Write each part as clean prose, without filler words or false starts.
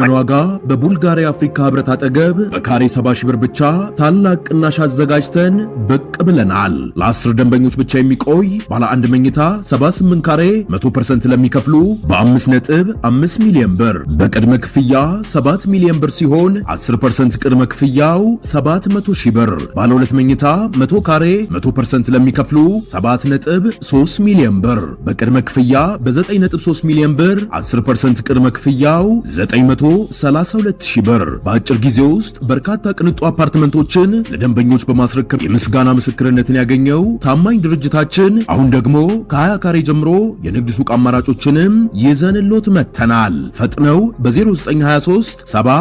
በተመን ዋጋ በቡልጋሪያ አፍሪካ ህብረት አጠገብ በካሬ 70 ሺህ ብር ብቻ ታላቅ ቅናሽ አዘጋጅተን ብቅ ብለናል። ለ10 ደንበኞች ብቻ የሚቆይ ባለ አንድ መኝታ 78 ካሬ 100% ለሚከፍሉ በ5.5 ሚሊዮን ብር በቅድመ ክፍያ 7 ሚሊዮን ብር ሲሆን 10% ቅድመ ክፍያው 700 ሺህ ብር። ባለ ሁለት መኝታ 100 ካሬ 100% ለሚከፍሉ 7.3 ሚሊዮን ብር በቅድመ ክፍያ በ9.3 ሚሊዮን ብር 10% ቅድመ ክፍያው 932 ሺህ ብር። በአጭር ጊዜ ውስጥ በርካታ ቅንጡ አፓርትመንቶችን ለደንበኞች በማስረከብ የምስጋና ምስክርነትን ያገኘው ታማኝ ድርጅታችን አሁን ደግሞ ከ20 ካሬ ጀምሮ የንግድ ሱቅ አማራጮችንም ይዘንሎት መተናል። ፈጥነው በ0923 70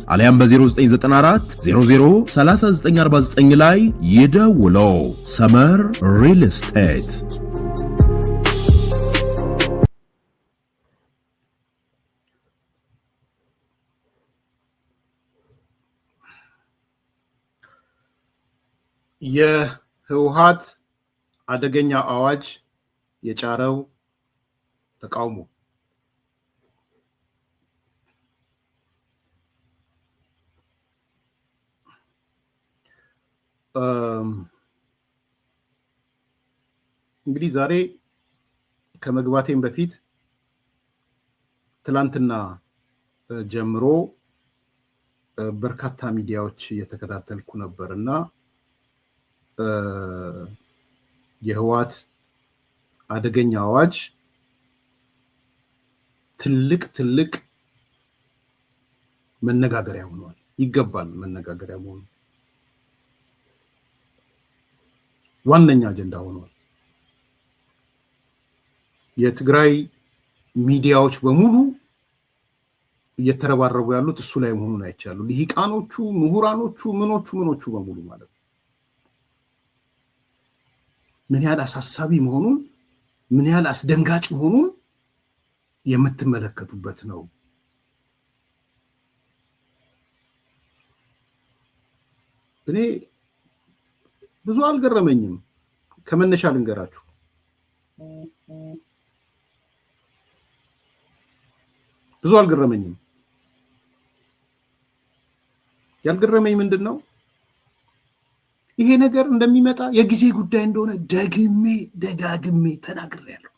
አሊያም በ0994 003949 ላይ ይደውለው። ሰመር ሪል ስቴት። የህወሓት አደገኛ አዋጅ የጫረው ተቃውሞ እንግዲህ ዛሬ ከመግባቴም በፊት ትላንትና ጀምሮ በርካታ ሚዲያዎች እየተከታተልኩ ነበርና የህወሓት አደገኛ አዋጅ ትልቅ መነጋገሪያ ሆኗል። ይገባል መነጋገሪያ ሆኗል። ዋነኛ አጀንዳ ሆኗል። የትግራይ ሚዲያዎች በሙሉ እየተረባረቡ ያሉት እሱ ላይ መሆኑን አይቻሉ። ልሂቃኖቹ፣ ምሁራኖቹ፣ ምኖቹ በሙሉ ማለት ነው። ምን ያህል አሳሳቢ መሆኑን ምን ያህል አስደንጋጭ መሆኑን የምትመለከቱበት ነው። እኔ ብዙ አልገረመኝም። ከመነሻ ልንገራችሁ። ብዙ አልገረመኝም። ያልገረመኝ ምንድነው? ይሄ ነገር እንደሚመጣ የጊዜ ጉዳይ እንደሆነ ደጋግሜ ተናግሬያለሁ።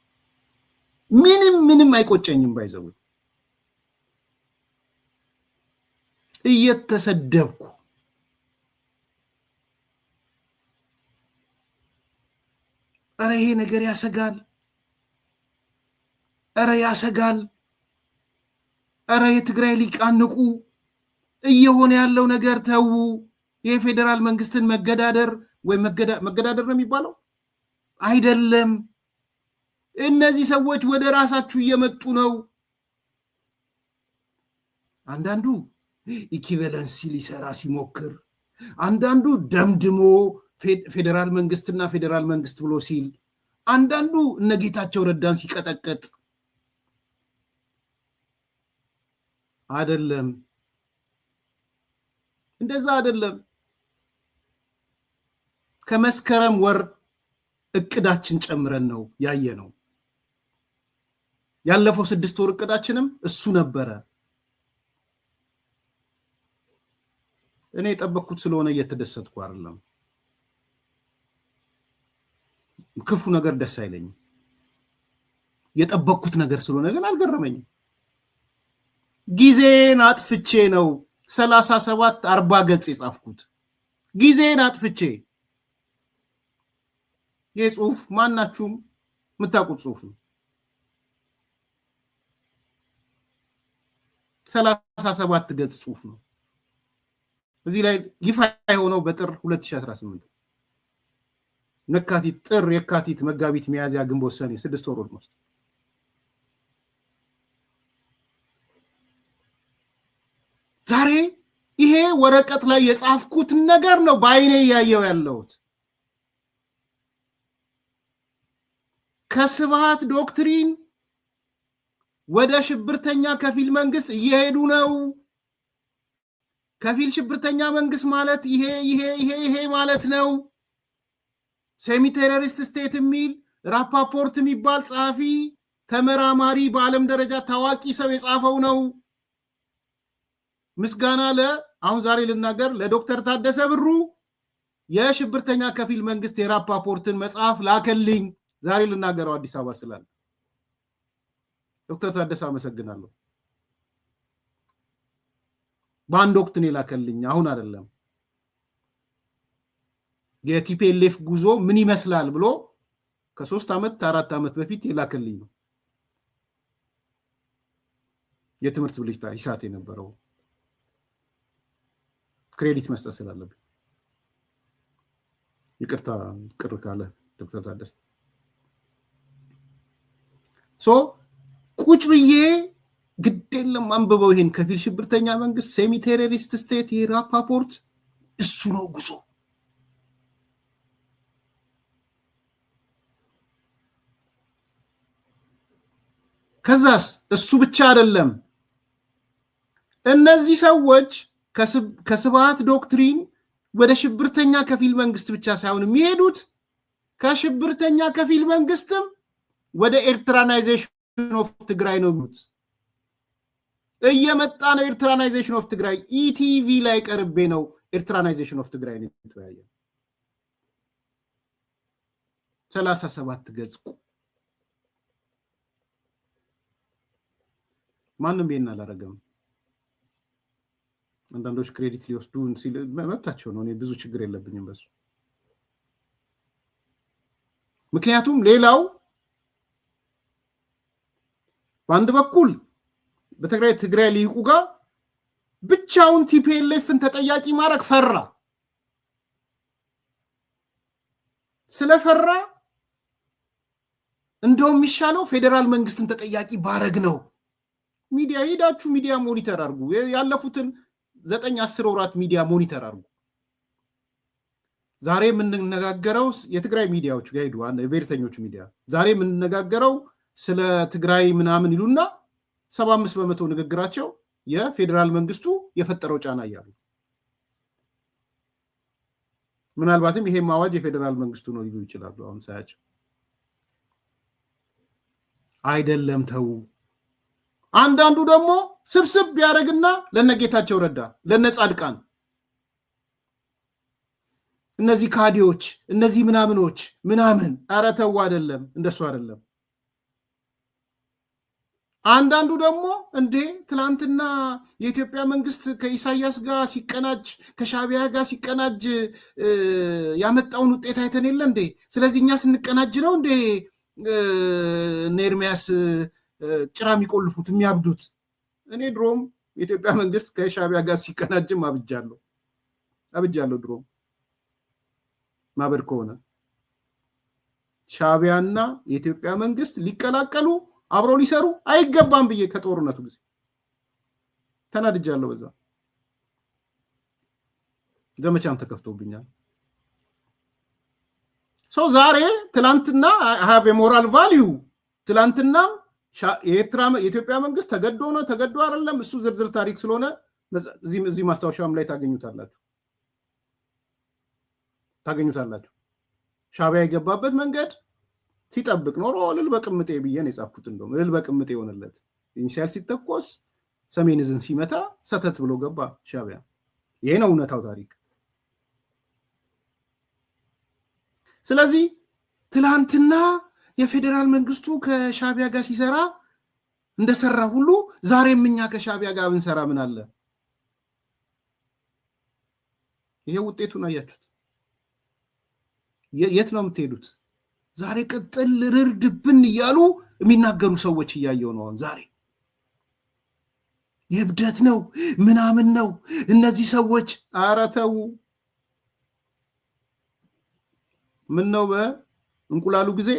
ምንም አይቆጨኝም። ባይዘው እየተሰደብኩ አረ ይሄ ነገር ያሰጋል፣ አረ የትግራይ ሊቃን ንቁ፣ እየሆነ ያለው ነገር ተው። የፌደራል መንግስትን መገዳደር ወይ መገዳደር ነው የሚባለው አይደለም። እነዚህ ሰዎች ወደ ራሳችሁ እየመጡ ነው። አንዳንዱ ኢኩቫለንሲ ሊሰራ ሲሞክር፣ አንዳንዱ ደምድሞ ፌደራል መንግስት ብሎ ሲል፣ አንዳንዱ እነጌታቸው ረዳን ሲቀጠቀጥ አይደለም። እንደዛ አይደለም። ከመስከረም ወር እቅዳችን ጨምረን ነው ያየነው። ያለፈው 6 ወር እቅዳችንም እሱ ነበረ። እኔ የጠበቅኩት ስለሆነ እየተደሰትኩ አይደለም። ክፉ ነገር ደስ አይለኝም። የጠበቅኩት ነገር ስለሆነ ግን አልገረመኝም። ጊዜን አጥፍቼ ነው 37-40 ገጽ የጻፍኩት። ጊዜን አጥፍቼ። ይህ ጽሁፍ ማናችሁም የምታውቁት ጽሁፍ ነው። 37 ገጽ ጽሁፍ ነው። እዚህ ላይ ይፋ የሆነው በጥር 2018 የካቲት፣ መጋቢት፣ ሚያዝያ፣ ግንቦት፣ ሰኔ 6 ወር ነው። ዛሬ ይሄ ወረቀት ላይ የጻፍኩት ነገር ነው በአይኔ ያየው ያለሁት። ከስብሃት ዶክትሪን ወደ ሽብርተኛ ከፊል መንግስት እየሄዱ ነው። ከፊል ሽብርተኛ መንግስት ማለት ይሄ ማለት ነው። ሴሚ ቴሮሪስት ስቴት የሚል ራፓፖርት የሚባል ጸሐፊ ተመራማሪ በዓለም ደረጃ ታዋቂ ሰው የጻፈው ነው። ምስጋና አሁን ዛሬ ልናገር ለዶክተር ታደሰ ብሩ የሽብርተኛ ከፊል መንግስት የራፓፖርትን መጽሐፍ ላከልኝ። ዛሬ ልናገረው አዲስ አበባ ስላለ ዶክተር ታደሰ አመሰግናለሁ። በአንድ ወቅት ነው ላከልኝ፣ አሁን አይደለም። የቲፒኤልኤፍ ጉዞ ምን ይመስላል ብሎ ከ3 ዓመት 4 ዓመት በፊት የላከልኝ ነው። የትምህርት ብልጭታ ይሳት የነበረው ክሬዲት መስጠት ስላለብኝ ይቅርታ ቅር ካለ ዶክተር ታደሰ ቁጭ ብዬ ግድ የለም አንብበው ይሄን ከፊል ሽብርተኛ መንግስት ሴሚ ቴሮሪስት ስቴት የራፓፖርት እሱ ነው ጉዞ። ከዛስ እሱ ብቻ አይደለም። እነዚህ ሰዎች ከስብሃት ዶክትሪን ወደ ሽብርተኛ ከፊል መንግስት ብቻ ሳይሆን የሚሄዱት ከሽብርተኛ ከፊል መንግስትም ወደ ኤርትራናይዜሽን ኦፍ ትግራይ ነው የሚሉት። እየመጣ ነው ኤርትራናይዜሽን ኦፍ ትግራይ። ኢቲቪ ላይ ቀርቤ ነው ኤርትራናይዜሽን ኦፍ ትግራይ ነው የተወያየ 37 ገጽ። ማንም ይሄን አላረገም። አንዳንዶች ክሬዲት ሊወስዱ መብታቸው ነው። እኔ ብዙ ችግር የለብኝም በሱ። ምክንያቱም ሌላው በአንድ በኩል በትግራይ ሊቁ ጋር ብቻውን ቲፒኤልኤፍን ተጠያቂ ማድረግ ፈራ። ስለፈራ እንደውም የሚሻለው ፌዴራል መንግስትን ተጠያቂ ባረግ ነው። ሚዲያ ሄዳችሁ ሚዲያ ሞኒተር አድርጉ። ያለፉትን 9-10 ወራት ሚዲያ ሞኒተር አድርጉ። ዛሬ የምንነጋገረው የትግራይ ሚዲያዎች ጋር ሄዱ፣ የብሔርተኞች ሚዲያ ዛሬ የምንነጋገረው ስለ ትግራይ ምናምን ይሉና 75% ንግግራቸው የፌዴራል መንግስቱ የፈጠረው ጫና እያሉ ምናልባትም ይሄ ማዋጅ የፌዴራል መንግስቱ ነው ሊሉ ይችላሉ። አሁን ሳያቸው አይደለም ተው። አንዳንዱ ደግሞ ስብስብ ቢያደርግና ለነጌታቸው ረዳ ለነጻድቃን እነዚህ ካዲዎች እነዚህ ምናምኖች ምናምን ኧረ ተው አይደለም፣ እንደሱ አይደለም። አንዳንዱ ደግሞ እንዴ ትላንትና የኢትዮጵያ መንግስት ከኢሳያስ ጋር ሲቀናጅ ከሻቢያ ጋር ሲቀናጅ ያመጣውን ውጤት አይተን የለ እንዴ? ስለዚህ እኛ ስንቀናጅ ነው እንዴ ኤርሚያስ ጭራ የሚቆልፉት የሚያብዱት? እኔ ድሮም የኢትዮጵያ መንግስት ከሻቢያ ጋር ሲቀናጅም አብጃለሁ። ድሮም ማበድ ከሆነ ሻቢያና የኢትዮጵያ መንግስት ሊቀላቀሉ አብረው ሊሰሩ አይገባም ብዬ ከጦርነቱ ጊዜ ተናድጃለሁ። በዛ ዘመቻም ተከፍቶብኛል። ሰው ዛሬ ትላንትና have a moral value ትላንትና የኢትዮጵያ መንግስት ተገዶ ነው ተገዶ አይደለም፣ እሱ ዝርዝር ታሪክ ስለሆነ እዚህ ማስታወሻም ላይ ታገኙታላችሁ። ሻቢያ የገባበት መንገድ ሲጠብቅ ኖሮ እልል በቅምጤ ብዬ ነው የጻፍኩት። እንደውም እልል በቅምጤ የሆነለት ኢኒሻል ሲተኮስ ሰሜን ዕዝን ሲመታ ሰተት ብሎ ገባ ሻቢያ። ይሄ ነው እውነታው ታሪክ። ስለዚህ ትላንትና የፌዴራል መንግስቱ ከሻቢያ ጋር ሲሰራ እንደሰራ ሁሉ ዛሬም እኛ ከሻቢያ ጋር ብንሰራ ምን አለ? ይሄ ውጤቱን አያችሁት። የት ነው የምትሄዱት? ዛሬ ቅጥል ርርድብን እያሉ የሚናገሩ ሰዎች እያየው ነው። ዛሬ የብደት ነው ምናምን ነው እነዚህ ሰዎች። ኧረ ተው። ምን ነው በእንቁላሉ ጊዜ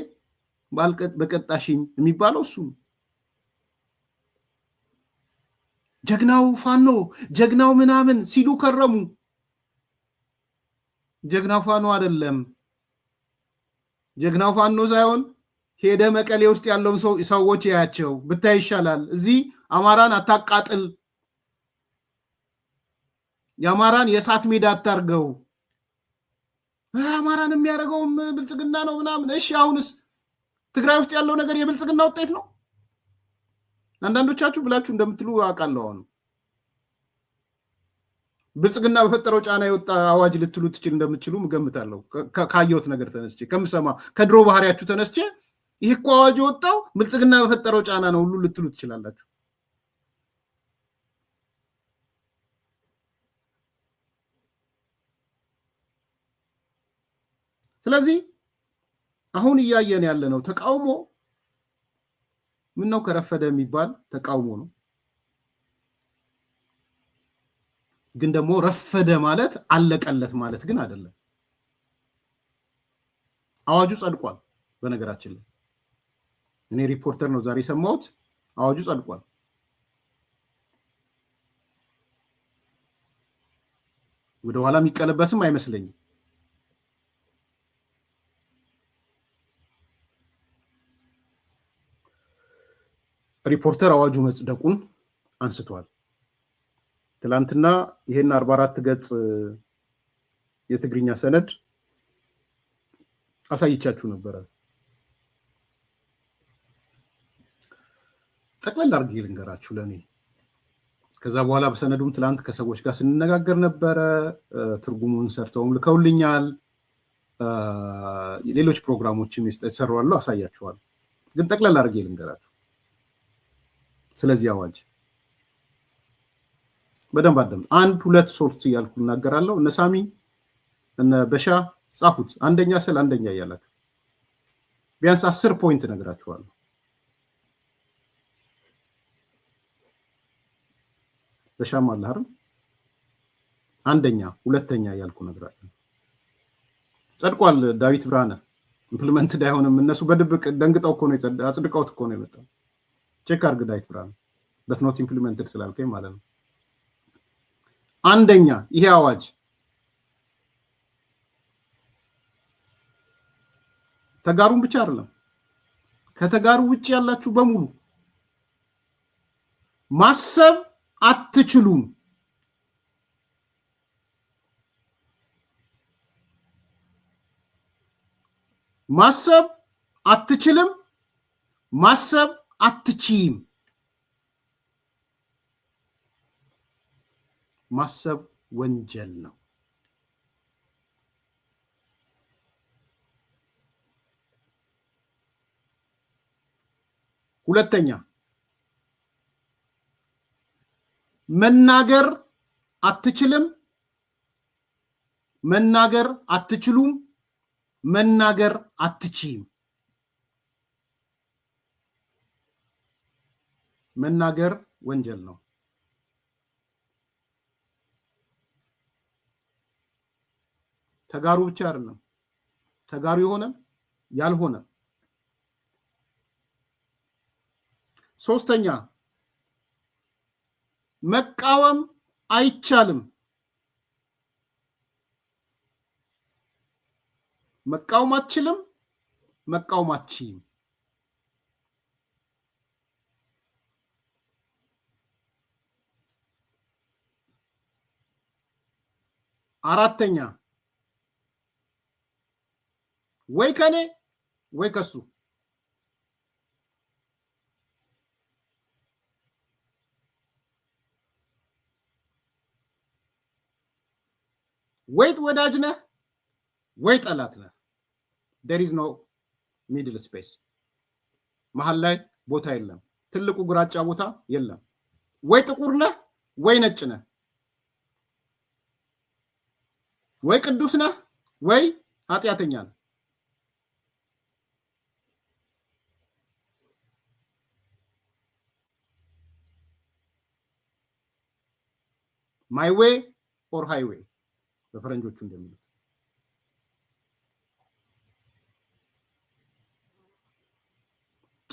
በቀጣሽኝ የሚባለው እሱ። ጀግናው ፋኖ ጀግናው ምናምን ሲሉ ከረሙ። ጀግናው ፋኖ አይደለም። ጀግናው ፋኖ ሳይሆን ሄደ መቀሌ ውስጥ ያለውን ሰዎች ያያቸው ብታይ ይሻላል። እዚህ አማራን አታቃጥል፣ የአማራን የእሳት ሜዳ አታርገው። አማራን የሚያደርገውም ብልጽግና ነው ምናምን። እሺ አሁንስ ትግራይ ውስጥ ያለው ነገር የብልጽግና ውጤት ነው? አንዳንዶቻችሁ ብላችሁ እንደምትሉ አውቃለሁ። አሁን ብልጽግና በፈጠረው ጫና የወጣ አዋጅ ልትሉ ትችል እንደምትችሉ ገምታለሁ። ካየሁት ነገር ተነስቼ ከምሰማ ከድሮ ባህሪያችሁ ተነስቼ ይህ እኮ አዋጅ የወጣው ብልጽግና በፈጠረው ጫና ነው ሁሉ ልትሉ ትችላላችሁ። ስለዚህ አሁን እያየን ያለ ነው ተቃውሞ ምን ነው ከረፈደ የሚባል ተቃውሞ ነው። ግን ደግሞ ረፈደ ማለት አለቀለት ማለት ግን አይደለም። አዋጁ ጸድቋል። በነገራችን ላይ እኔ ሪፖርተር ነው ዛሬ ሰማሁት፣ አዋጁ ጸድቋል። ወደ ኋላ የሚቀለበስም አይመስለኝም። ሪፖርተር አዋጁ መጽደቁን አንስቷል። ትላንትና ይሄን 44 ገጽ የትግርኛ ሰነድ አሳይቻችሁ ነበረ። ጠቅለል አድርጌ ልንገራችሁ ለኔ። ከዛ በኋላ በሰነዱም ትላንት ከሰዎች ጋር ስንነጋገር ነበረ። ትርጉሙን ሰርተውም ልከውልኛል። ሌሎች ፕሮግራሞችም ይሰራሉ፣ አሳያችኋል። ግን ጠቅለል አድርጌ ልንገራችሁ ስለዚህ አዋጅ በደንብ አደም 1 2 3 እያልኩ እናገራለሁ። እነ ሳሚ እነ በሻ ጻፉት። አንደኛ ስለ አንደኛ እያላችሁ ቢያንስ 10 ፖይንት ነግራችኋለሁ። በሻም አለ አይደል? አንደኛ ሁለተኛ እያልኩ ነግራችሁ ጸድቋል። ዳዊት ብርሃነ ኢምፕሊመንትድ አይሆንም። እነሱ በድብቅ ደንግጠው እኮ ነው አጽድቀውት እኮ ነው የመጣው። ቼክ አድርግ ዳዊት ብርሃነ በት ኖት ኢምፕሊመንትድ ስላልከኝ ማለት ነው። አንደኛ ይሄ አዋጅ ተጋሩን ብቻ አይደለም ከተጋሩ ውጪ ያላችሁ በሙሉ ማሰብ አትችሉም። ማሰብ አትችልም፣ ማሰብ አትችይም። ማሰብ ወንጀል ነው። ሁለተኛ መናገር አትችልም፣ መናገር አትችሉም፣ መናገር አትችይም። መናገር ወንጀል ነው። ተጋሩ ብቻ አይደለም፣ ተጋሩ የሆነ ያልሆነ። ሶስተኛ መቃወም አይቻልም። መቃወም አትችልም፣ መቃወም አትችይም። አራተኛ ወይ ከኔ ወይ ከሱ ወይ ወዳጅ ነህ ወይ ጠላት ነህ። there is no middle space። መሃል ላይ ቦታ የለም። ትልቁ ግራጫ ቦታ የለም። ወይ ጥቁር ነህ ወይ ነጭ ነህ። ወይ ቅዱስ ነህ ወይ ኃጢአተኛ ነህ። my way or highway በፈረንጆቹ እንደሚሉት።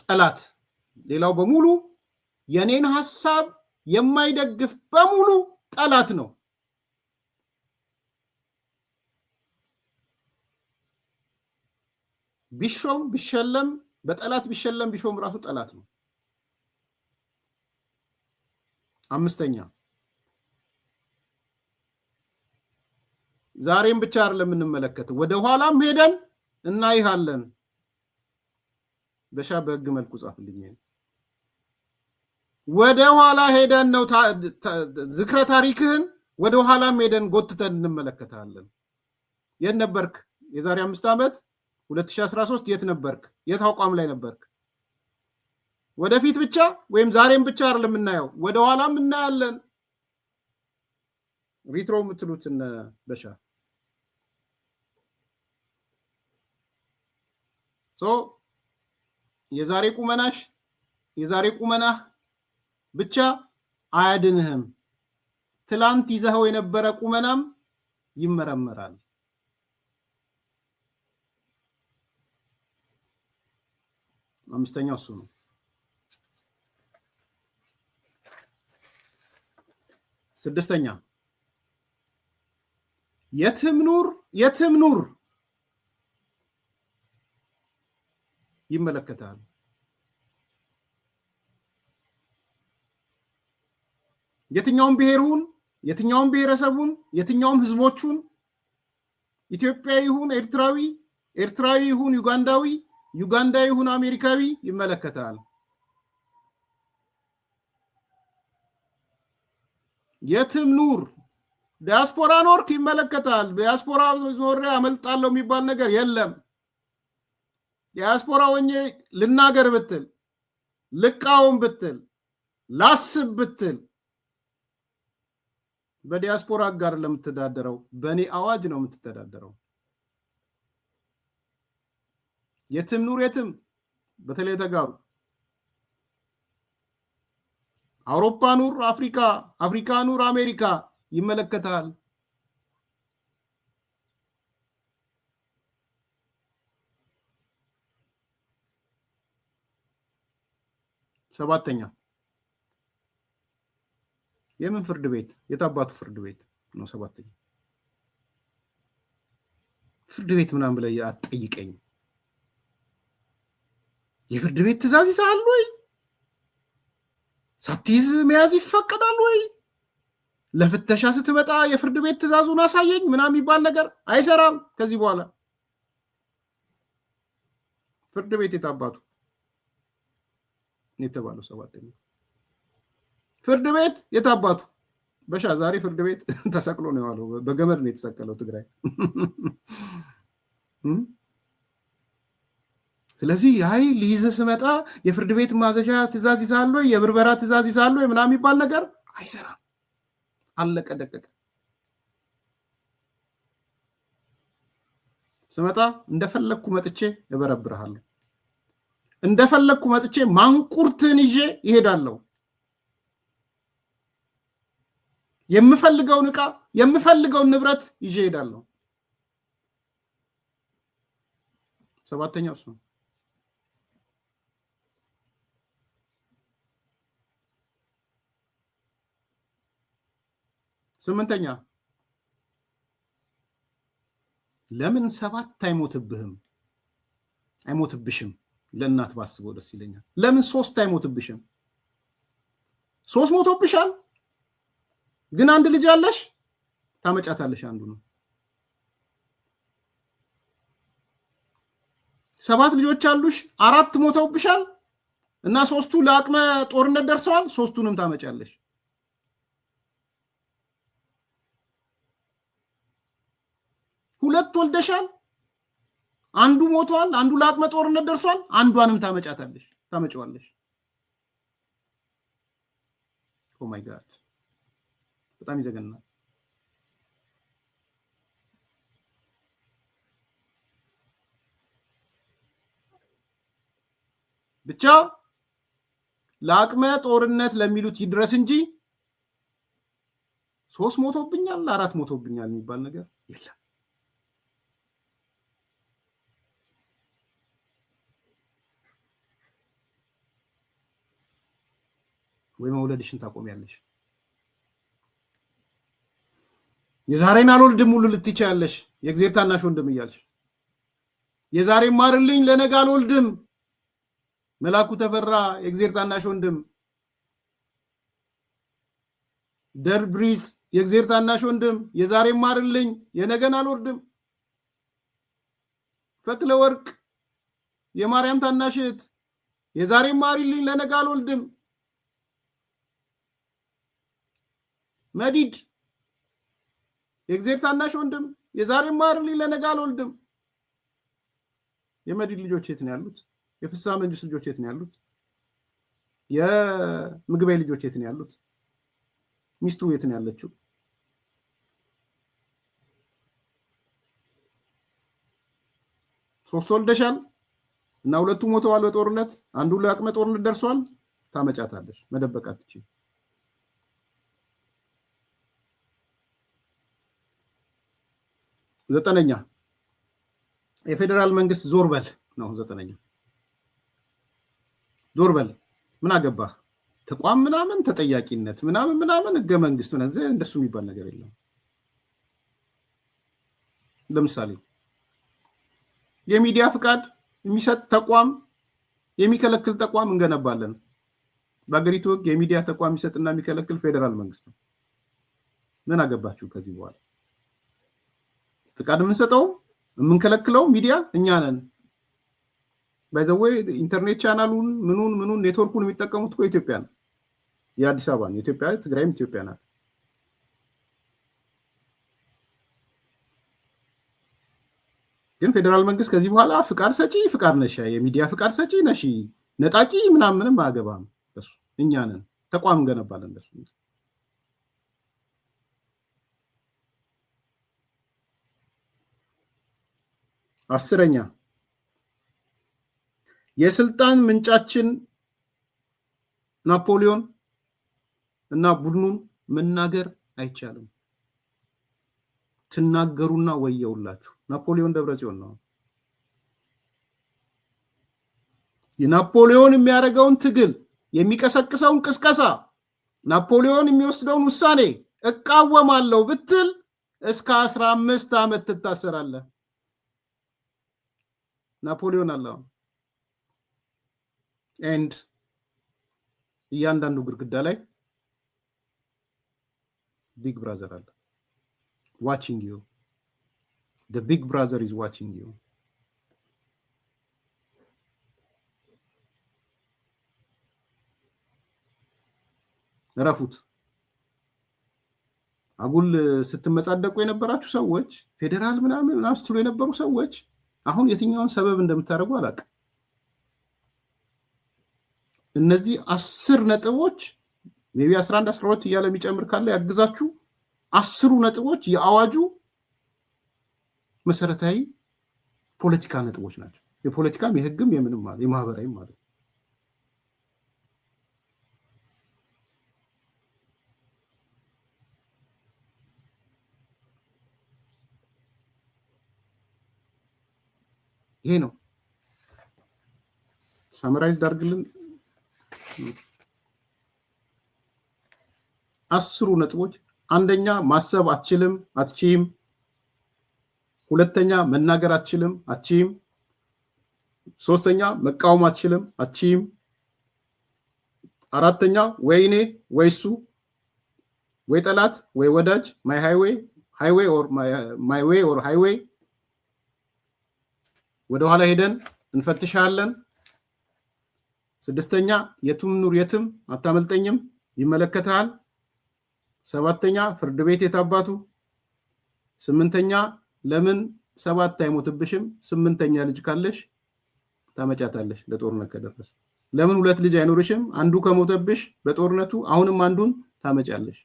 ጠላት ሌላው በሙሉ የኔን ሐሳብ የማይደግፍ በሙሉ ጠላት ነው። ቢሾም ቢሸለም በጠላት ቢሸለም ቢሾም ራሱ ጠላት ነው። አምስተኛ ዛሬም ብቻ አይደለም የምንመለከተው፣ ወደ ኋላም ሄደን እናይሃለን። በሻ በህግ መልኩ ጻፍልኝ። ወደ ኋላ ሄደን ነው ዝክረ ታሪክህን ወደ ኋላም ሄደን ጎትተን እንመለከታለን። የት ነበርክ የዛሬ 5 ዓመት 2013 የት ነበርክ? የት አቋም ላይ ነበርክ? ወደፊት ብቻ ወይም ዛሬም ብቻ አይደለም የምናየው፣ ወደ ኋላም እናያለን። ሪትሮ የምትሉት እነ በሻ የዛሬ ቁመናህ ብቻ አያድንህም። ትላንት ይዘኸው የነበረ ቁመናም ይመረመራል። አምስተኛው እሱ ነው። ስድስተኛ የትም ኑር ይመለከታል። የትኛውም ብሔሩን፣ የትኛውም ብሔረሰቡን፣ የትኛውም ህዝቦቹን፣ ኢትዮጵያዊ ይሁን ኤርትራዊ ይሁን ዩጋንዳዊ ይሁን አሜሪካዊ ይመለከታል። የትም ኑር፣ ዲያስፖራ ኖርክ ይመለከታል። ዲያስፖራ ዞሬ አመልጣለሁ የሚባል ነገር የለም። ዲያስፖራ ሆኜ ልናገር ብትል፣ ልቃወም ብትል፣ ላስብ ብትል በዲያስፖራ ጋር ለምትተዳደረው በእኔ አዋጅ ነው የምትተዳደረው። የትም ኑር የትም፣ በተለይ ተጋሩ አውሮፓ ኑር አፍሪካ ኑር አሜሪካ ይመለከታል። ሰባተኛ የምን ፍርድ ቤት? የታባቱ ፍርድ ቤት ነው። ሰባተኛ ፍርድ ቤት ምናምን ብለህ አትጠይቀኝ። የፍርድ ቤት ትዕዛዝ ይሰሃል ወይ? ሳትይዝ መያዝ ይፈቀዳል ወይ? ለፍተሻ ስትመጣ የፍርድ ቤት ትዕዛዙን አሳየኝ ምናምን የሚባል ነገር አይሰራም ከዚህ በኋላ። ፍርድ ቤት የታባቱ የተባለው ሰባተኛ ፍርድ ቤት የታባቱ በሻ ዛሬ ፍርድ ቤት ተሰቅሎ ነው ያለው። በገመድ ነው የተሰቀለው ትግራይ። ስለዚህ ሊይዘ ስመጣ የፍርድ ቤት ማዘዣ ትዕዛዝ ይዛሉ፣ የብርበራ ትዕዛዝ ይዛሉ ምናምን የሚባል ነገር አይሰራም። አለቀ ደቀቀ። ስመጣ እንደፈለኩ መጥቼ እበረብርሃለሁ። እንደፈለኩ መጥቼ ማንቁርትን ይዤ ይሄዳለሁ። የምፈልገውን ዕቃ የምፈልገውን ንብረት ይዤ ይሄዳለሁ። ሰባተኛው እሱ ነው። ስምንተኛ ለምን 7 አይሞትብሽም? ለእናት ባስበው ደስ ይለኛል። ለምን 3 አይሞትብሽም? 3 ሞቶብሻል፣ ግን አንድ ልጅ አለሽ፣ ታመጫታለሽ አንዱ ነው። 7 ልጆች አሉሽ፣ 4 ሞተውብሻል እና 3ቱ ለአቅመ ጦርነት ደርሰዋል። 3ቱንም ታመጫለሽ። ሁለት ወልደሻል፣ አንዱ ሞቷል፣ አንዱ ለአቅመ ጦርነት ደርሷል። አንዷንም ታመጫዋለሽ። ኦ ማይ ጋድ በጣም ይዘገናል። ብቻ ለአቅመ ጦርነት ለሚሉት ይድረስ እንጂ 3 ሞቶብኛል 4 ሞቶብኛል የሚባል ነገር የለም። ወይ መውለድሽን ታቆሚያለሽ። የዛሬን አልወልድም ሁሉ ልትቻለሽ፣ የእግዚአብሔር ታናሽ ወንድም እያልሽ የዛሬን ማርልኝ ለነገ አልወልድም። መላኩ ተፈራ የእግዚአብሔር ታናሽ ወንድም፣ ደርብሪስ የእግዚአብሔር ታናሽ ወንድም የዛሬን ማርልኝ የነገን አልወልድም። ፈትለ ወርቅ የማርያም ታናሽ እህት የዛሬን ማርልኝ ለነገ አልወልድም። መዲድ የእግዚአብሔር ታናሽ ወንድም የዛሬ ማርሊ ለነገ አልወልድም። የመዲድ ልጆች የት ነው ያሉት? የፍስሐ መንግስት ልጆች የት ነው ያሉት? የምግበይ ልጆች የት ነው ያሉት? ሚስቱ የት ነው ያለችው? ሶስት ወልደሻል እና ሁለቱ ሞተዋል በጦርነት፣ አንዱ ለአቅመ ጦርነት ደርሷል። ታመጫታለሽ፣ መደበቅ አትችይም። ዘጠነኛ የፌደራል መንግስት ዞር በል ነው። ዘጠነኛ ዞር በል ምን አገባህ? ተቋም ምናምን ተጠያቂነት ምናምን ህገ መንግስት እንደሱ የሚባል ነገር የለም። ለምሳሌ የሚዲያ ፍቃድ የሚሰጥ ተቋም የሚከለክል ተቋም እንገነባለን። በአገሪቱ ህግ የሚዲያ ተቋም የሚሰጥና የሚከለክል ፌደራል መንግስት ነው። ምን አገባችሁ? ከዚህ በኋላ ፍቃድ የምንሰጠው የምንከለክለው ሚዲያ እኛ ነን። ባይዘዌ ኢንተርኔት ቻናሉን ምኑን ኔትወርኩን የሚጠቀሙት እኮ ኢትዮጵያ ነው። የአዲስ አበባ ነው። ኢትዮጵያ ትግራይም ኢትዮጵያ ናት። ግን ፌደራል መንግስት ከዚህ በኋላ ፍቃድ ነሽ፣ የሚዲያ ፍቃድ ሰጪ ነሽ፣ ነጣቂ ምንም አያገባም። እሱ እኛ ነን። ተቋም እንገነባለን እንደሱ። አስረኛ የስልጣን ምንጫችን ናፖሊዮን እና ቡድኑን መናገር አይቻልም። ትናገሩና ወየውላችሁ። ናፖሊዮን ደብረጽዮን ነው። የናፖሊዮን የሚያደርገውን ትግል የሚቀሰቅሰውን ቅስቀሳ፣ ናፖሊዮን የሚወስደውን ውሳኔ እቃወማለሁ ብትል እስከ 15 ዓመት ትታሰራለህ። ናፖሊዮን አለ ኤንድ እያንዳንዱ ግድግዳ ላይ ቢግ ብራዘር አለ watching you. The big brother is watching you. ረፉት። አጉል ስትመጻደቁ የነበራችሁ ሰዎች፣ ፌደራል ምናምን አስትሉ የነበሩ ሰዎች አሁን የትኛውን ሰበብ እንደምታደርጉ አላውቅም። እነዚህ 10 ነጥቦች ሜቢ 11 12 እያለ የሚጨምር ካለ ያግዛችሁ። 10 ነጥቦች የአዋጁ መሰረታዊ ፖለቲካ ነጥቦች ናቸው። የፖለቲካም የህግም የምንም ማለት የማህበራዊም ማለት ይሄ ነው። ሳምራይዝ ዳርግልን 10 ነጥቦች። አንደኛ ማሰብ አትችልም አትችይም። ሁለተኛ መናገር አትችልም አትችይም። ሶስተኛ መቃወም አትችልም አትችይም። አራተኛ ወይኔ ወይሱ፣ ወይ ጠላት ወይ ወዳጅ፣ ማይ ሃይዌይ ኦር ማይ ዌይ ኦር ሃይዌይ። ወደ ኋላ ሄደን እንፈትሻለን። ስድስተኛ የቱም ኑር የትም አታመልጠኝም፣ ይመለከታል። ሰባተኛ ፍርድ ቤት የታባቱ። ስምንተኛ ለምን 7 አይሞትብሽም? 8ኛ ልጅ ካለሽ ታመጫታለሽ ለጦርነት ከደረሰ። ለምን 2 ልጅ አይኖርሽም? አንዱ ከሞተብሽ በጦርነቱ አሁንም አንዱን ታመጫለሽ።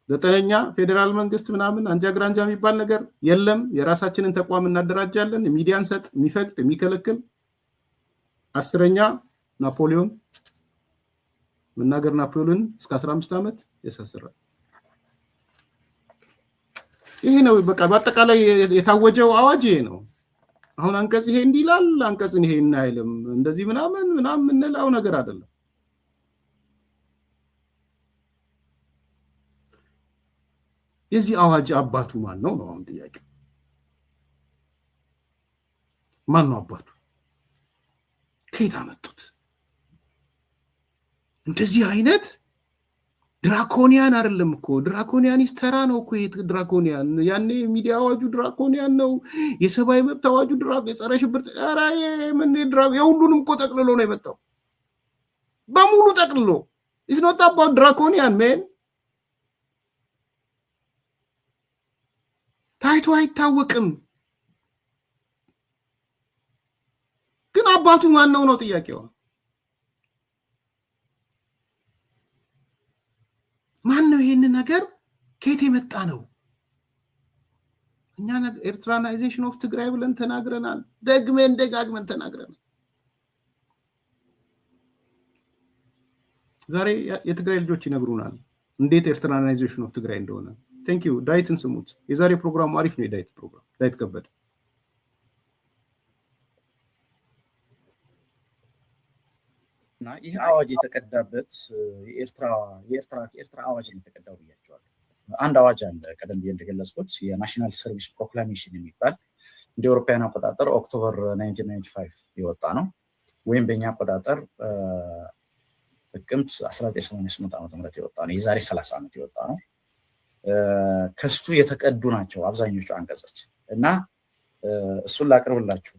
9ኛ ፌደራል መንግስት ምናምን አንጃ ግራንጃ የሚባል ነገር የለም። የራሳችንን ተቋም እናደራጃለን። ሚዲያን ሰጥ የሚፈቅድ የሚከለክል። 10ኛ ናፖሊዮን መናገር ናፖሊዮን እስከ 15 ዓመት ያሳስራል። ይሄ ነው በቃ በአጠቃላይ የታወጀው አዋጅ ይሄ ነው። አሁን አንቀጽ ይሄ እንዲላል አንቀጽ ይሄ እናይልም እንደዚህ ምናምን እንለው ነገር አይደለም። የዚህ አዋጅ አባቱ ማን ነው ነው አሁን ጥያቄ። ማን ነው አባቱ? ከየት አመጡት? እንደዚህ አይነት ድራኮኒያን አይደለም እኮ ድራኮኒያኒስ ተራ ነው እኮ ድራኮኒያን። ያኔ ሚዲያ አዋጁ ድራኮኒያን ነው። የሰብአዊ መብት አዋጁ የጸረ ሽብር የሁሉንም እኮ ጠቅልሎ ነው የመጣው በሙሉ ጠቅልሎ። ኢትስ ኖት አባውት ድራኮኒያን ሜን። ታይቶ አይታወቅም። ግን አባቱ ማን ነው ጥያቄው? ማን ነው? ይሄን ነገር ከየት የመጣ ነው? እኛ ኤርትራናይዜሽን ኦፍ ትግራይ ብለን ተናግረናል፣ ደጋግመን ተናግረናል። ዛሬ የትግራይ ልጆች ይነግሩናል እንዴት ኤርትራናይዜሽን ኦፍ ትግራይ እንደሆነ። ቴንክ ዩ ዳዊትን ስሙት። የዛሬ ፕሮግራሙ አሪፍ ነው። የዳዊት ፕሮግራም ዳዊት ከበደ እና ይህ አዋጅ የተቀዳበት የኤርትራ አዋጅ ነው የተቀዳው ብያቸዋለሁ። አንድ አዋጅ አለ ቀደም ብዬ እንደገለጽኩት የናሽናል ሰርቪስ ፕሮክላሜሽን የሚባል እንደ አውሮፓውያን አቆጣጠር ኦክቶበር 1995 የወጣ ነው፣ ወይም በእኛ አቆጣጠር ጥቅምት 1988 ዓ.ም የወጣ ነው። የዛሬ 30 ዓመት የወጣ ነው። ከሱ የተቀዱ ናቸው አብዛኞቹ አንቀጾች እና እሱን ላቅርብላችሁ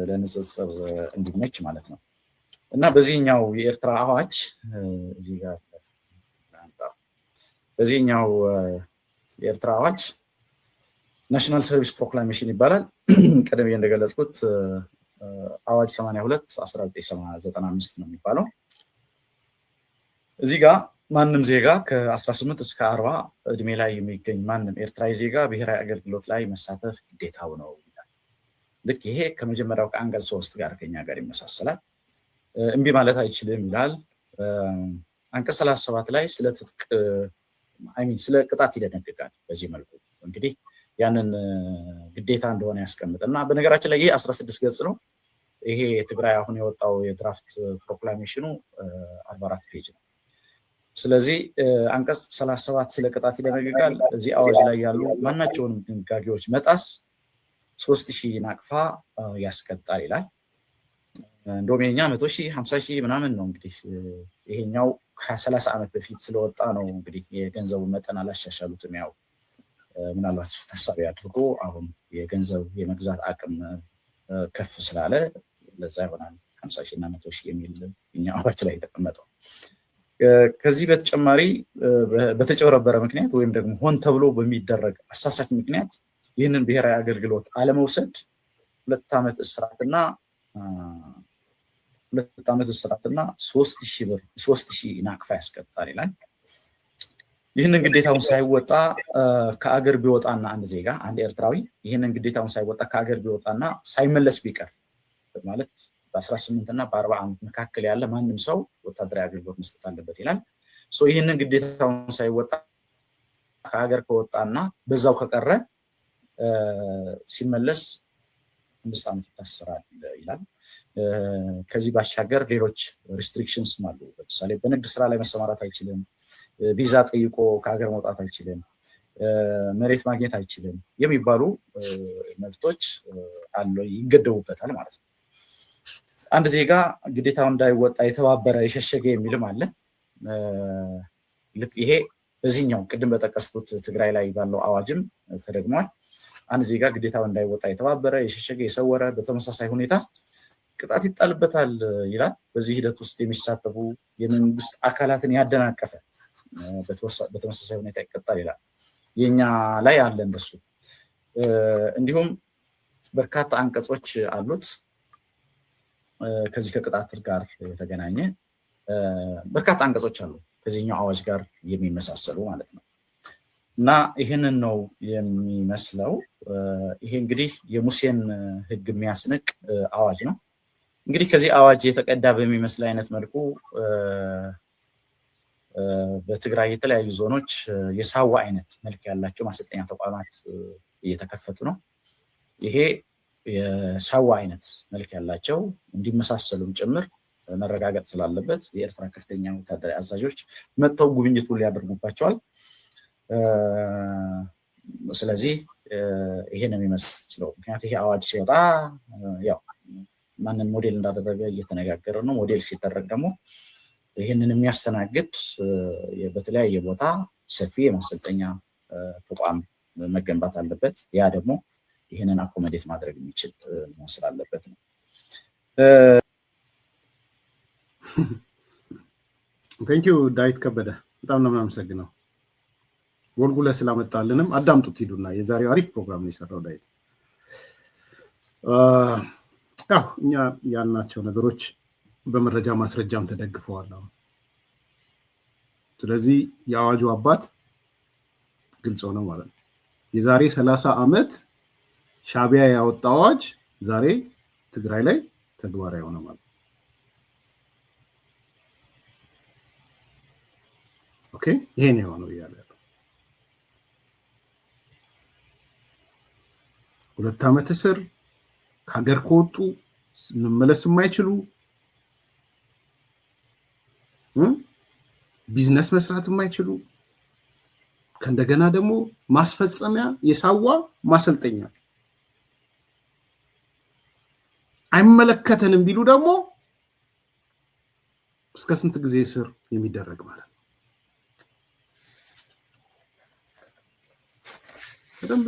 ለንጽጽር እንዲመች ማለት ነው። እና በዚህኛው የኤርትራ አዋጅ እዚህ ጋር በዚህኛው የኤርትራ አዋጅ ናሽናል ሰርቪስ ፕሮክላሜሽን ይባላል። ቀደም ብዬ እንደገለጽኩት አዋጅ 82 1995 ነው የሚባለው። እዚህ ጋር ማንም ዜጋ ከ18 እስከ 40 እድሜ ላይ የሚገኝ ማንም ኤርትራዊ ዜጋ ብሔራዊ አገልግሎት ላይ መሳተፍ ግዴታው ነው ይላል። ልክ ይሄ ከመጀመሪያው ከአንቀጽ 3 ጋር ከኛ ጋር ይመሳሰላል። እምቢ ማለት አይችልም ይላል። አንቀጽ 37 ላይ ስለ ቅጣት ይደነግጋል። በዚህ መልኩ እንግዲህ ያንን ግዴታ እንደሆነ ያስቀምጥና በነገራችን ላይ ይሄ 16 ገጽ ነው። ይሄ ትግራይ አሁን የወጣው የድራፍት ፕሮክላሜሽኑ 44 ፔጅ ነው። ስለዚህ አንቀጽ 37 ስለ ቅጣት ይደነግጋል። እዚህ አዋጅ ላይ ያሉ ማናቸውንም ድንጋጌዎች መጣስ 3000 ናቅፋ ያስቀጣል ይላል። እንደውም የኛ 100,000 50,000 ምናምን ነው። እንግዲህ ይሄኛው ከ30 ዓመት በፊት ስለወጣ ነው እንግዲህ የገንዘቡ መጠን አላሻሻሉትም። ያው ምናልባት ታሳቢ አድርጎ አሁን የገንዘብ የመግዛት አቅም ከፍ ስላለ ለዛ ይሆናል 50,000 እና 100,000 የሚል እኛ አዋጅ ላይ የተቀመጠው። ከዚህ በተጨማሪ በተጨበረበረ ምክንያት ወይም ደግሞ ሆን ተብሎ በሚደረግ አሳሳች ምክንያት ይህንን ብሔራዊ አገልግሎት አለመውሰድ 2 ዓመት እስራትና 3,000 ናቅፋ ያስቀጣል ይላል። ይህንን ግዴታውን ሳይወጣ ከአገር ቢወጣና አንድ ዜጋ አንድ ኤርትራዊ ይህንን ግዴታውን ሳይወጣ ከአገር ቢወጣና ሳይመለስ ቢቀር ማለት በ18 እና በ40 ዓመት መካከል ያለ ማንም ሰው ወታደራዊ አገልግሎት መስጠት አለበት ይላል። ይህንን ግዴታውን ሳይወጣ ከሀገር ከወጣና በዛው ከቀረ ሲመለስ 5 ዓመት ይታሰራል ይላል። ከዚህ ባሻገር ሌሎች ሪስትሪክሽንስ አሉ። ለምሳሌ በንግድ ስራ ላይ መሰማራት አይችልም፣ ቪዛ ጠይቆ ከሀገር መውጣት አይችልም፣ መሬት ማግኘት አይችልም የሚባሉ መብቶች አሉ፣ ይገደቡበታል ማለት ነው። አንድ ዜጋ ግዴታው እንዳይወጣ የተባበረ የሸሸገ የሚልም አለ። ይሄ በዚህኛው ቅድም በጠቀስኩት ትግራይ ላይ ባለው አዋጅም ተደግሟል። አንድ ዜጋ ግዴታው እንዳይወጣ የተባበረ የሸሸገ የሰወረ በተመሳሳይ ሁኔታ ቅጣት ይጣልበታል ይላል። በዚህ ሂደት ውስጥ የሚሳተፉ የመንግስት አካላትን ያደናቀፈ በተመሳሳይ ሁኔታ ይቀጣል ይላል። የኛ ላይ አለ እንደሱ። እንዲሁም በርካታ አንቀጾች አሉት ከዚህ ከቅጣት ጋር የተገናኘ በርካታ አንቀጾች አሉ ከዚህኛው አዋጅ ጋር የሚመሳሰሉ ማለት ነው። እና ይህንን ነው የሚመስለው። ይሄ እንግዲህ የሙሴን ሕግ የሚያስንቅ አዋጅ ነው። እንግዲህ ከዚህ አዋጅ የተቀዳ በሚመስል አይነት መልኩ በትግራይ የተለያዩ ዞኖች የሳዋ አይነት መልክ ያላቸው ማሰልጠኛ ተቋማት እየተከፈቱ ነው። ይሄ የሳዋ አይነት መልክ ያላቸው እንዲመሳሰሉም ጭምር መረጋገጥ ስላለበት የኤርትራ ከፍተኛ ወታደራዊ አዛዦች መጥተው ጉብኝቱን ሊያደርጉባቸዋል። ስለዚህ ይሄ ነው የሚመስለው። ምክንያቱም ይሄ አዋጅ ሲወጣ ያው ማንን ሞዴል እንዳደረገ እየተነጋገረ ነው። ሞዴል ሲደረግ ደግሞ ይህንን የሚያስተናግድ በተለያየ ቦታ ሰፊ የማሰልጠኛ ተቋም መገንባት አለበት። ያ ደግሞ ይህንን አኮሞዴት ማድረግ የሚችል መሆን ስላለበት ነው። ቴንኪው ዳዊት ከበደ፣ በጣም ነው የማመሰግነው። ጎልጉለ ስላመጣልንም አዳምጡት ሂዱና የዛሬው አሪፍ ፕሮግራም ነው የሰራው ዳዊት። ያው እኛ ያልናቸው ነገሮች በመረጃ ማስረጃም ተደግፈዋል። ስለዚህ የአዋጁ አባት ግልጽ ነው ማለት ነው። የዛሬ 30 ዓመት ሻዕቢያ ያወጣው አዋጅ ዛሬ ትግራይ ላይ ተግባራዊ ሆነ ማለት ነው። ኦኬ ይሄ ነው የሆነው እያለ ያለው 2 ዓመት እስር ከሀገር ከወጡ መመለስ የማይችሉ ቢዝነስ መስራት የማይችሉ ከእንደገና ደግሞ ማስፈጸሚያ የሳዋ ማሰልጠኛ አይመለከተንም ቢሉ ደግሞ እስከ ስንት ጊዜ እስር የሚደረግ ማለት ነው።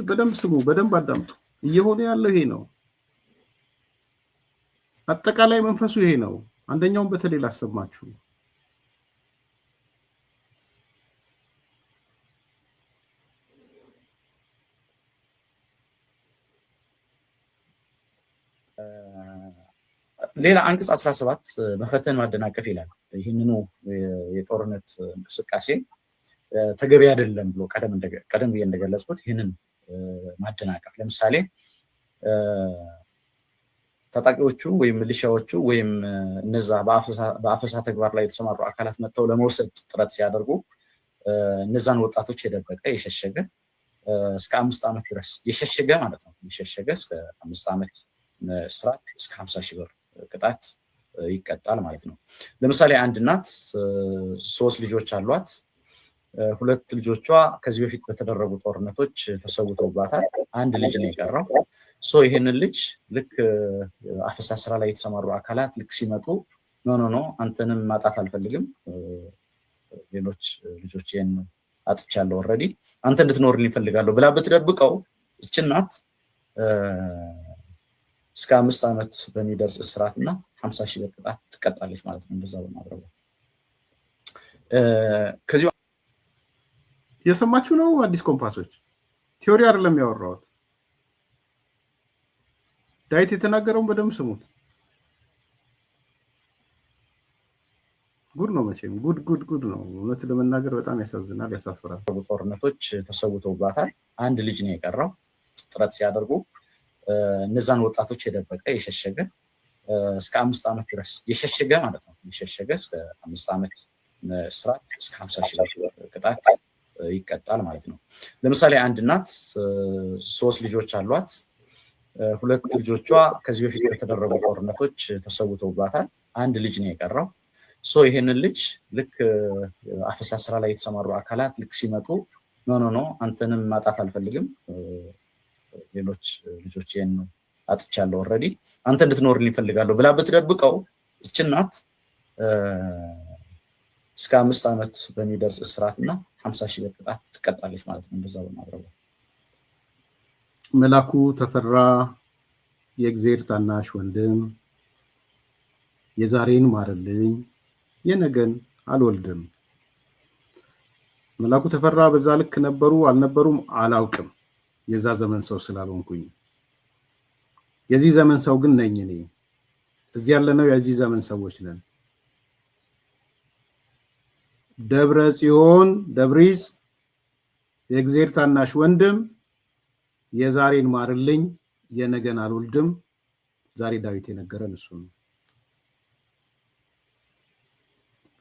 በደንብ ስሙ፣ በደንብ አዳምጡ። እየሆነ ያለው ይሄ ነው። አጠቃላይ መንፈሱ ይሄ ነው። አንደኛውን በተለይ ላሰማችሁ። ሌላ አንቀጽ 17 መፈተን ማደናቀፍ ይላል። ይህንኑ የጦርነት እንቅስቃሴ ተገቢ አይደለም ብሎ ቀደም ብዬ እንደገለጽኩት ይህንን ማደናቀፍ ለምሳሌ ታጣቂዎቹ ወይም ሚሊሻዎቹ ወይም እነዛ በአፈሳ ተግባር ላይ የተሰማሩ አካላት መጥተው ለመውሰድ ጥረት ሲያደርጉ እነዛን ወጣቶች የደበቀ የሸሸገ እስከ 5 ዓመት ድረስ የሸሸገ ማለት ነው። የሸሸገ እስከ 5 ዓመት እስራት እስከ 50,000 ብር ቅጣት ይቀጣል ማለት ነው። ለምሳሌ አንድ እናት 3 ልጆች አሏት። 2 ልጆቿ ከዚህ በፊት በተደረጉ ጦርነቶች ተሰውተውባታል። አንድ ልጅ ነው የቀረው። ይሄንን ልጅ ልክ አፈሳ ስራ ላይ የተሰማሩ አካላት ልክ ሲመጡ ኖ አንተንም ማጣት አልፈልግም፣ ሌሎች ልጆቼን አጥቻለሁ ኦልሬዲ፣ አንተ እንድትኖርልኝ እፈልጋለሁ ብላ ብትደብቀው እቺ እናት እስከ 5 ዓመት በሚደርስ እስራትና 50,000 ብር ቅጣት ትቀጣለች ማለት ነው። እንደዛ በማድረግ ከዚህ የሰማችሁ ነው። አዲስ ኮምፓሶች ቲዮሪ አይደለም ያወራሁት። ዳዊት የተናገረውን በደንብ ስሙት። ጉድ ነው መቼም ጉድ ነው። እውነት ለመናገር በጣም ያሳዝናል፣ ያሳፍራል። ጦርነቶች ተሰውተውባታል። አንድ ልጅ ነው የቀረው። ጥረት ሲያደርጉ እነዛን ወጣቶች የደበቀ የሸሸገ እስከ 5 ዓመት ድረስ የሸሸገ ማለት ነው። የሸሸገ እስከ 5 ዓመት እስራት እስከ 50,000 ብር ቅጣት ይቀጣል ማለት ነው። ለምሳሌ አንድ እናት 3 ልጆች አሏት። 2 ልጆቿ ከዚህ በፊት በተደረጉ ጦርነቶች ተሰውተውባታል። አንድ ልጅ ነው የቀረው። ይሄንን ልጅ ልክ አፈሳ ስራ ላይ የተሰማሩ አካላት ልክ ሲመጡ ኖ አንተንም ማጣት አልፈልግም፣ ሌሎች ልጆቼን አጥቻለሁ ኦልሬዲ፣ አንተ እንድትኖርልኝ እፈልጋለሁ ብላ ብትደብቀው እቺ እናት እስከ 5 ዓመት በሚደርስ እስራትና 50,000 ብር ቅጣት ትቀጣለች ማለት ነው። እንደዛ በማድረግ መላኩ ተፈራ የእግዚአብሔር ታናሽ ወንድም የዛሬን ማርልኝ የነገን አልወልድም። መላኩ ተፈራ በዛ ልክ ነበሩ አልነበሩም አላውቅም፣ የዛ ዘመን ሰው ስላልሆንኩኝ። የዚህ ዘመን ሰው ግን ነኝ እኔ። እዚህ ያለነው የዚህ ዘመን ሰዎች ነን። ደብረ ጽዮን ደብሪዝ የእግዚአብሔር ታናሽ ወንድም የዛሬን ማርልኝ የነገን አልወልድም። ዛሬ ዳዊት የነገረን እሱ ነው።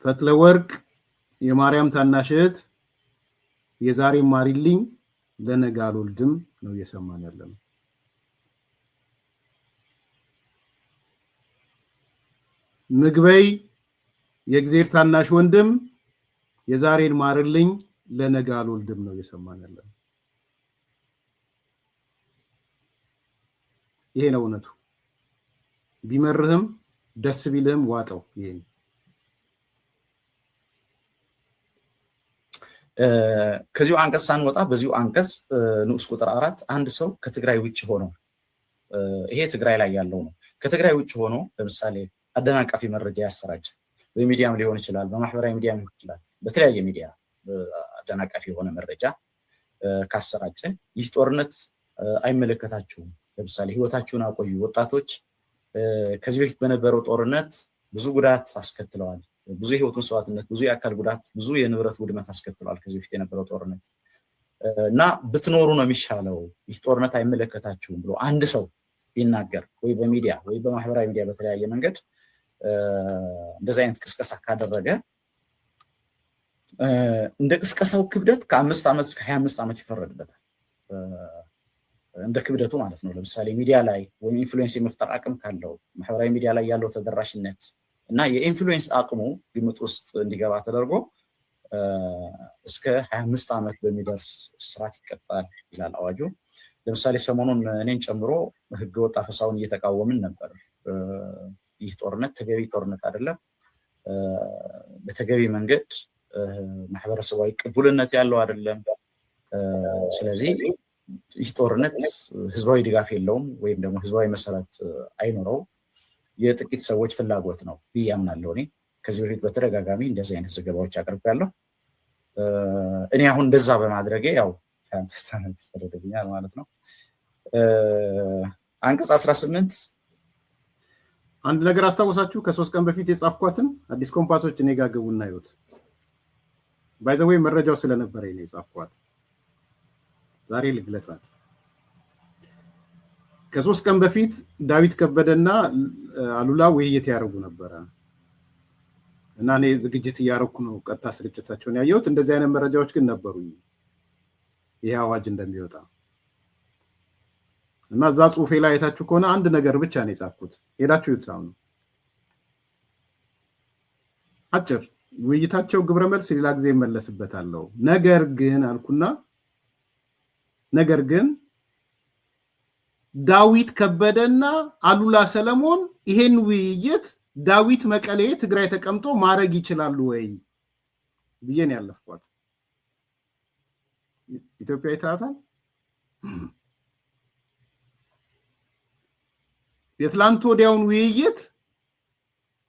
ፈትለወርቅ የማርያም ታናሽ እህት የዛሬን ማሪልኝ ለነገ አልወልድም ነው እየሰማን ያለነው። ምግበይ የእግዚአብሔር ታናሽ ወንድም የዛሬን ማርልኝ ለነገ አልወልድም ነው እየሰማን ያለነው። ይሄ ነው እውነቱ። ቢመርህም ደስ ቢልህም ዋጠው። ይሄ ከዚሁ አንቀጽ ሳንወጣ በዚሁ አንቀጽ ንዑስ ቁጥር 4 አንድ ሰው ከትግራይ ውጭ ሆኖ ይሄ ትግራይ ላይ ያለው ነው። ከትግራይ ውጭ ሆኖ ለምሳሌ አደናቃፊ መረጃ ያሰራጭ በሚዲያም ሊሆን ይችላል፣ በማህበራዊ ሚዲያም ሊሆን ይችላል፣ በተለያየ ሚዲያ አደናቃፊ የሆነ መረጃ ካሰራጨ ይህ ጦርነት አይመለከታችሁም። ለምሳሌ ህይወታችሁን አቆዩ ወጣቶች ከዚህ በፊት በነበረው ጦርነት ብዙ ጉዳት አስከትለዋል። ብዙ የህይወት መስዋዕትነት፣ ብዙ የአካል ጉዳት፣ ብዙ የንብረት ውድመት አስከትለዋል ከዚህ በፊት የነበረው ጦርነት እና ብትኖሩ ነው የሚሻለው፣ ይህ ጦርነት አይመለከታችሁም ብሎ አንድ ሰው ቢናገር ወይ በሚዲያ ወይ በማህበራዊ ሚዲያ በተለያየ መንገድ እንደዚህ አይነት ቅስቀሳ ካደረገ እንደ ቅስቀሳው ክብደት ከ5 ዓመት እስከ 25 ዓመት ይፈረድበታል። እንደ ክብደቱ ማለት ነው። ለምሳሌ ሚዲያ ላይ ወይም ኢንፍሉዌንስ የመፍጠር አቅም ካለው ማህበራዊ ሚዲያ ላይ ያለው ተደራሽነት እና የኢንፍሉዌንስ አቅሙ ግምት ውስጥ እንዲገባ ተደርጎ እስከ 25 ዓመት በሚደርስ እስራት ይቀጣል ይላል አዋጁ። ለምሳሌ ሰሞኑን እኔን ጨምሮ ህገወጥ አፈሳውን እየተቃወምን ነበር። ይህ ጦርነት ተገቢ ጦርነት አይደለም፣ በተገቢ መንገድ ማህበረሰባዊ ቅቡልነት ያለው አይደለም። ስለዚህ ይህ ጦርነት ህዝባዊ ድጋፍ የለውም ወይም ደግሞ ህዝባዊ መሰረት አይኖረውም፣ የጥቂት ሰዎች ፍላጎት ነው ብዬ አምናለሁ። እኔ ከዚህ በፊት በተደጋጋሚ እንደዚህ አይነት ዘገባዎች አቅርቤያለሁ። እኔ አሁን እንደዛ በማድረጌ ያው 25 ዓመት ይፈረድብኛል ማለት ነው። አንቀጽ 18 አንድ ነገር አስታውሳችሁ ከ3 ቀን በፊት የጻፍኳትን አዲስ ኮምፓሶች እኔ ጋር ግቡና ይወት ባይዘዌ መረጃው ስለነበረ እኔ የጻፍኳት ዛሬ ልግለጻት። ከ3 ቀን በፊት ዳዊት ከበደና አሉላ ውይይት ያደርጉ ነበረ እና እኔ ዝግጅት እያደረኩ ነው ቀጥታ ስርጭታቸውን ያየሁት። እንደዚህ አይነት መረጃዎች ግን ነበሩኝ ይሄ አዋጅ እንደሚወጣ እና እዛ ጽሁፌ ላይ አይታችሁ ከሆነ አንድ ነገር ብቻ ነው የጻፍኩት። ሄዳችሁ ይታው ነው አጭር ውይይታቸው ግብረ መልስ ሌላ ጊዜ ይመለስበታለሁ። ነገር ግን አልኩና ነገር ግን ዳዊት ከበደና አሉላ ሰለሞን ይሄን ውይይት ዳዊት መቀሌ ትግራይ ተቀምጦ ማድረግ ይችላሉ ወይ ብዬ ነው ያለፍኳት። ኢትዮጵያ ይታታል። የትላንት ወዲያውን ውይይት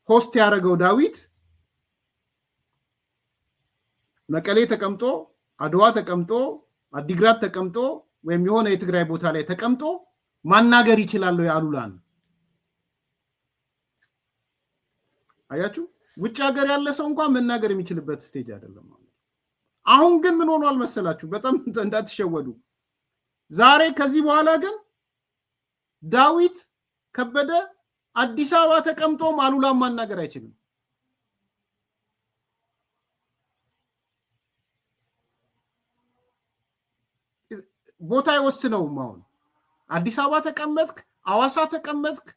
ሆስት ያደረገው ዳዊት መቀሌ ተቀምጦ አድዋ ተቀምጦ አዲግራት ተቀምጦ ወይም የሆነ የትግራይ ቦታ ላይ ተቀምጦ ማናገር ይችላል ያሉላን። አያችሁ ውጭ ሀገር ያለ ሰው እንኳን መናገር የሚችልበት ስቴጅ አይደለም ማለት። አሁን ግን ምን ሆኗል መሰላችሁ? በጣም እንዳትሸወዱ። ዛሬ ከዚህ በኋላ ግን ዳዊት ከበደ አዲስ አበባ ተቀምጦም አሉላን ማናገር አይችልም። ቦታ አይወስነውም። አሁን አዲስ አበባ ተቀመጥክ፣ አዋሳ ተቀመጥክ፣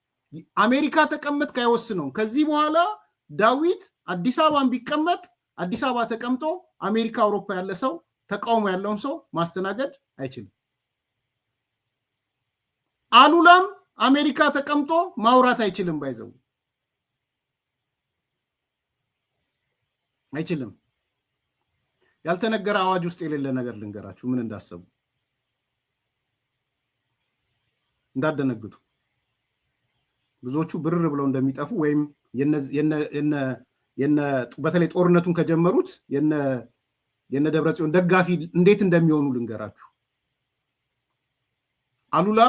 አሜሪካ ተቀመጥክ አይወስነውም። ከዚህ በኋላ ዳዊት አዲስ አበባን ቢቀመጥ አዲስ አበባ ተቀምጦ አሜሪካ፣ አውሮፓ ያለ ሰው ተቃውሞ ያለውን ሰው ማስተናገድ አይችልም። አሉላም አሜሪካ ተቀምጦ ማውራት አይችልም። ባይዘው አይችልም። ያልተነገረ አዋጅ ውስጥ የሌለ ነገር ልንገራችሁ ምን እንዳሰቡ እንዳደነግጡ። ብዙዎቹ ብርር ብለው እንደሚጠፉ ወይም በተለይ ጦርነቱን ከጀመሩት የነ ደብረጽዮን ደጋፊ እንዴት እንደሚሆኑ ልንገራችሁ። አሉላ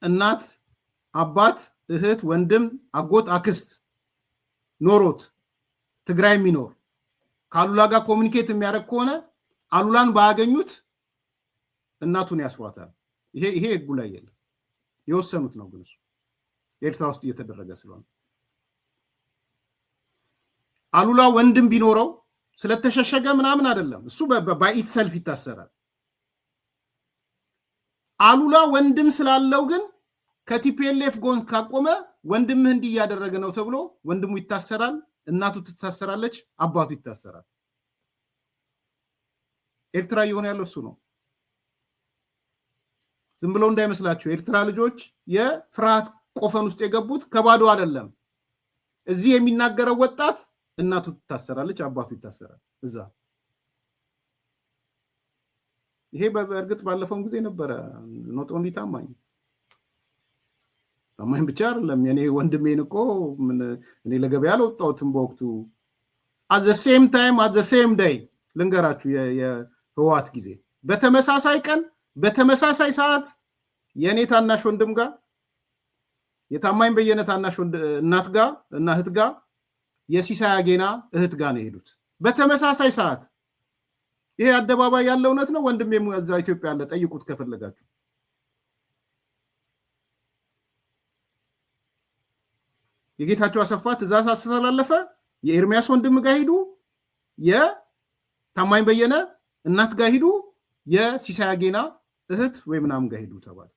እናት፣ አባት፣ እህት፣ ወንድም፣ አጎት፣ አክስት ኖሮት ትግራይ የሚኖር ከአሉላ ጋር ኮሚኒኬት የሚያደርግ ከሆነ አሉላን ባያገኙት እናቱን ያስሯታል። ይሄ ህጉ ላይ የለም፣ የወሰኑት ነው። ግን እሱ ኤርትራ ውስጥ እየተደረገ ስለሆነ አሉላ ወንድም ቢኖረው ስለተሸሸገ ምናምን አይደለም፣ እሱ በኢት ሰልፍ ይታሰራል። አሉላ ወንድም ስላለው ግን ከቲፒኤልኤፍ ጎን ካቆመ ወንድምህ እንዲህ እያደረገ ነው ተብሎ ወንድሙ ይታሰራል፣ እናቱ ትታሰራለች፣ አባቱ ይታሰራል። ኤርትራ እየሆነ ያለው እሱ ነው። ዝም ብለው እንዳይመስላችሁ ኤርትራ ልጆች የፍርሃት ቆፈን ውስጥ የገቡት ከባዶ አይደለም። እዚህ የሚናገረው ወጣት እናቱ ትታሰራለች፣ አባቱ ይታሰራል እዛ። ይሄ በእርግጥ ባለፈው ጊዜ ነበረ። ኖት ኦንሊ ታማኝ ብቻ አይደለም። የኔ ወንድሜን እኮ እኔ ለገበያ አልወጣሁትም በወቅቱ። አት ዘ ሴም ታይም አት ዘ ሴም ዴይ ልንገራችሁ የህወሓት ጊዜ በተመሳሳይ ቀን በተመሳሳይ ሰዓት የኔ ታናሽ ወንድም ጋር የታማኝ በየነ ታናሽ እናት ጋር እና እህት ጋር የሲሳይ አጌና እህት ጋር ነው የሄዱት በተመሳሳይ ሰዓት። ይሄ አደባባይ ያለው እውነት ነው። ወንድሜም እዛ ኢትዮጵያ አለ፣ ጠይቁት ከፈለጋችሁ። የጌታቸው አሰፋ ትእዛዝ አስተላለፈ። የኤርሚያስ ወንድም ጋር ሂዱ፣ የታማኝ በየነ እናት ጋር ሂዱ፣ የሲሳይ አጌና እህት ወይ ምናምን ጋር ሂዱ ተባለ።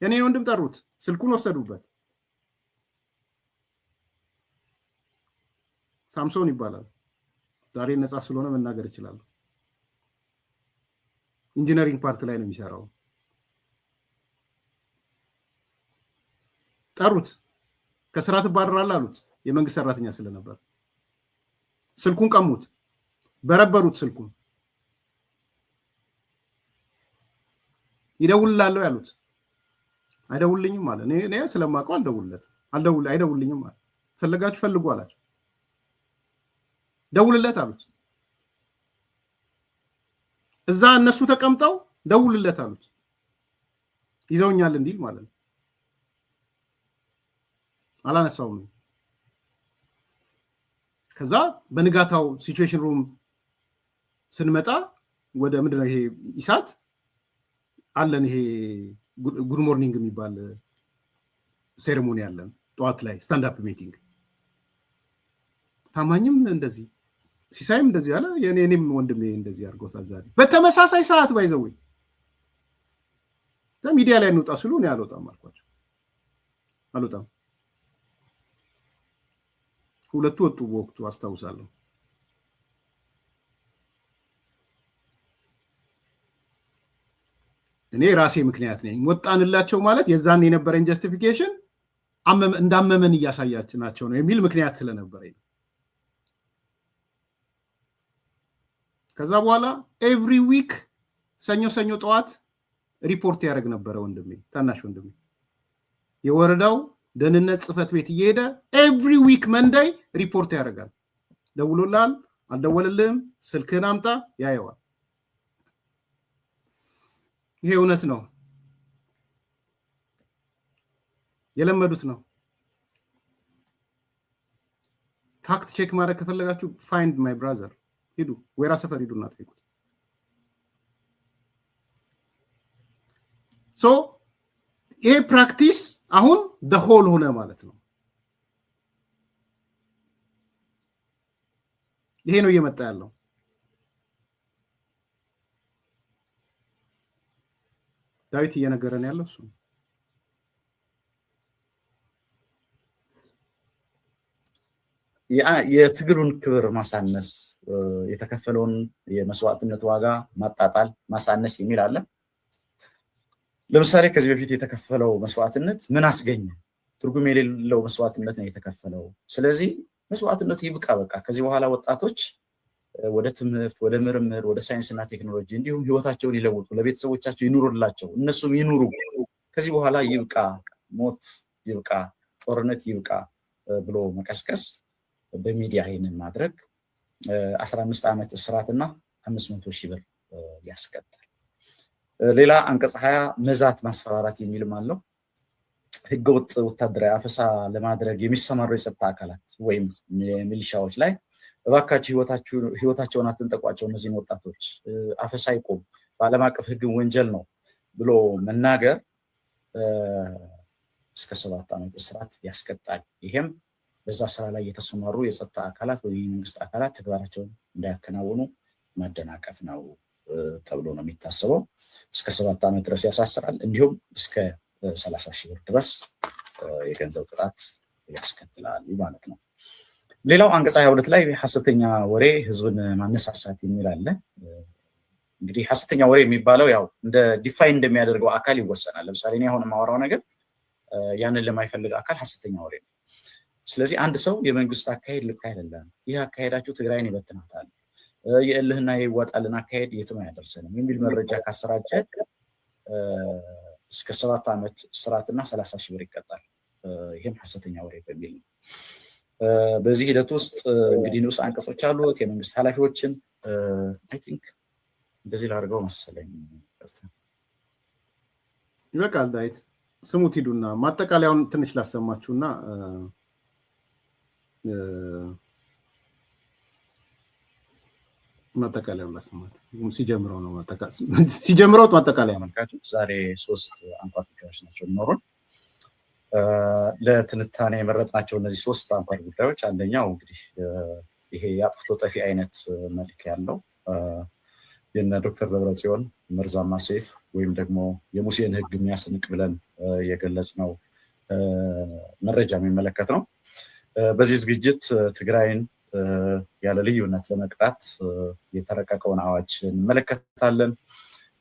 የኔን ወንድም ጠሩት፣ ስልኩን ወሰዱበት። ሳምሶን ይባላል። ዛሬ ነፃ ስለሆነ መናገር ይችላል። ኢንጂነሪንግ ፓርት ላይ ነው የሚሰራው። ጠሩት፣ ከስራ ትባረራለህ አሉት። የመንግስት ሰራተኛ ስለነበር ስልኩን ቀሙት፣ በረበሩት ስልኩን። ይደውልላለሁ ያሉት አይደውልልኝም አለ። እኔ ስለማውቀው አይደውልልኝም አለ። ፈለጋችሁ ፈልጉ አላቸው። ደውልለት አሉት። እዛ እነሱ ተቀምጠው ደውልለት አሉት። ይዘውኛል እንዲል ማለት ነው። አላነሳውም። ከዛ በንጋታው ሲቹዌሽን ሩም ስንመጣ ወደ ምንድነው ይሄ ኢሳት አለን። ይሄ ጉድ ሞርኒንግ የሚባል ሴሬሞኒ አለን ጠዋት ላይ ስታንድ አፕ ሚቲንግ። ታማኝም እንደዚህ ሲሳይም እንደዚህ አለ። የኔም ወንድሜ እንደዚህ አድርጎታል። ዛሬ በተመሳሳይ ሰዓት ባይዘው ሚዲያ ላይ እንውጣ ስሉ እኔ አልወጣም አልኳቸው። አልወጣም። ሁለቱ ወጡ በወቅቱ አስታውሳለሁ። እኔ ራሴ ምክንያት ነኝ ወጣንላቸው ማለት የዛን የነበረን ጀስቲፊኬሽን እንዳመመን እያሳያችናቸው ነው የሚል ምክንያት ስለነበረኝ። ከዛ በኋላ ኤቭሪ ዊክ ሰኞ ጠዋት ሪፖርት ያደርግ ነበረ ወንድሜ፣ ታናሽ ወንድሜ የወረዳው ደህንነት ጽህፈት ቤት እየሄደ ኤቭሪ ዊክ መንደይ ሪፖርት ያደርጋል። ደውሎላል አልደወለልህም፣ ስልክህን አምጣ፣ ያየዋል። ይሄ እውነት ነው፣ የለመዱት ነው። ፋክት ቼክ ማድረግ ከፈለጋችሁ ፋይንድ ማይ ብራዘር ሂዱ፣ ወይራ ሰፈር ሂዱና ጠይቁት። ሶ ይሄ ፕራክቲስ አሁን ደሆል ሆነ ማለት ነው። ይሄ ነው እየመጣ ያለው። ዳዊት እየነገረን ያለው እሱ ነው። የትግሉን ክብር ማሳነስ፣ የተከፈለውን የመስዋዕትነት ዋጋ ማጣጣል፣ ማሳነስ የሚል አለ። ለምሳሌ ከዚህ በፊት የተከፈለው መስዋዕትነት ምን አስገኘ? ትርጉም የሌለው መስዋዕትነት ነው የተከፈለው። ስለዚህ መስዋዕትነቱ ይብቃ፣ በቃ ከዚህ በኋላ ወጣቶች ወደ ትምህርት፣ ወደ ምርምር፣ ወደ ሳይንስና ቴክኖሎጂ እንዲሁም ህይወታቸውን ይለውጡ፣ ለቤተሰቦቻቸው ይኑሩላቸው፣ እነሱም ይኑሩ። ከዚህ በኋላ ይብቃ፣ ሞት ይብቃ፣ ጦርነት ይብቃ ብሎ መቀስቀስ፣ በሚዲያ ይህንን ማድረግ 15 ዓመት እስራትና 500 ሺህ ብር ያስቀጣል። ሌላ አንቀጽ 20 መዛት፣ ማስፈራራት የሚልም አለው። ህገወጥ ወታደራዊ አፈሳ ለማድረግ የሚሰማሩ የጸጥታ አካላት ወይም ሚሊሻዎች ላይ እባካችሁ ህይወታቸውን አትንጠቋቸው፣ እነዚህን ወጣቶች አፈሳ ይቆም፣ በዓለም አቀፍ ህግ ወንጀል ነው ብሎ መናገር እስከ 7 ዓመት እስራት ያስቀጣል። ይሄም በዛ ስራ ላይ የተሰማሩ የጸጥታ አካላት ወይ የመንግስት አካላት ተግባራቸውን እንዳያከናውኑ ማደናቀፍ ነው ተብሎ ነው የሚታሰበው። እስከ 7 ዓመት ድረስ ያሳስራል። እንዲሁም እስከ 30 ሺህ ብር ድረስ የገንዘብ ቅጣት ያስከትላል ማለት ነው። ሌላው አንቀጽ 22 ላይ ሐሰተኛ ወሬ ህዝብን ማነሳሳት የሚል አለ። እንግዲህ ሐሰተኛ ወሬ የሚባለው ያው እንደ ዲፋይን እንደሚያደርገው አካል ይወሰናል። ለምሳሌ እኔ አሁን የማወራው ነገር ያንን ለማይፈልግ አካል ሐሰተኛ ወሬ ነው። ስለዚህ አንድ ሰው የመንግስት አካሄድ ልክ አይደለም፣ ይህ አካሄዳችሁ ትግራይን ይበትናታል፣ የእልህና የይዋጣልን አካሄድ የትም አያደርሰንም የሚል መረጃ ካሰራጨ እስከ 7 ዓመት እስራትና 30 ሺህ ብር ይቀጣል። ይህም ሐሰተኛ ወሬ በሚል ነው። በዚህ ሂደት ውስጥ እንግዲህ ንዑስ አንቀጾች አሉት። የመንግስት ኃላፊዎችን አይ ቲንክ እንደዚህ ላድርገው መሰለኝ። ይበቃል ዳዊት ስሙት ሂዱና ማጠቃለያውን ትንሽ ላሰማችሁና ማጠቃለያውን ላሰማችሁ ሲጀምረው ነው ሲጀምረው ማጠቃለያ ተመልካቾች ዛሬ 3 አንኳር ጉዳዮች ናቸው የሚኖሩን ለትንታኔ የመረጥናቸው እነዚህ 3 አንኳር ጉዳዮች አንደኛው እንግዲህ ይሄ የአጥፍቶ ጠፊ አይነት መልክ ያለው የነ ዶክተር ደብረጽዮን መርዛማ ሰይፍ ወይም ደግሞ የሙሴን ሕግ የሚያስንቅ ብለን የገለጽነው መረጃ የሚመለከት ነው። በዚህ ዝግጅት ትግራይን ያለ ልዩነት ለመቅጣት የተረቀቀውን አዋጅ እንመለከታለን።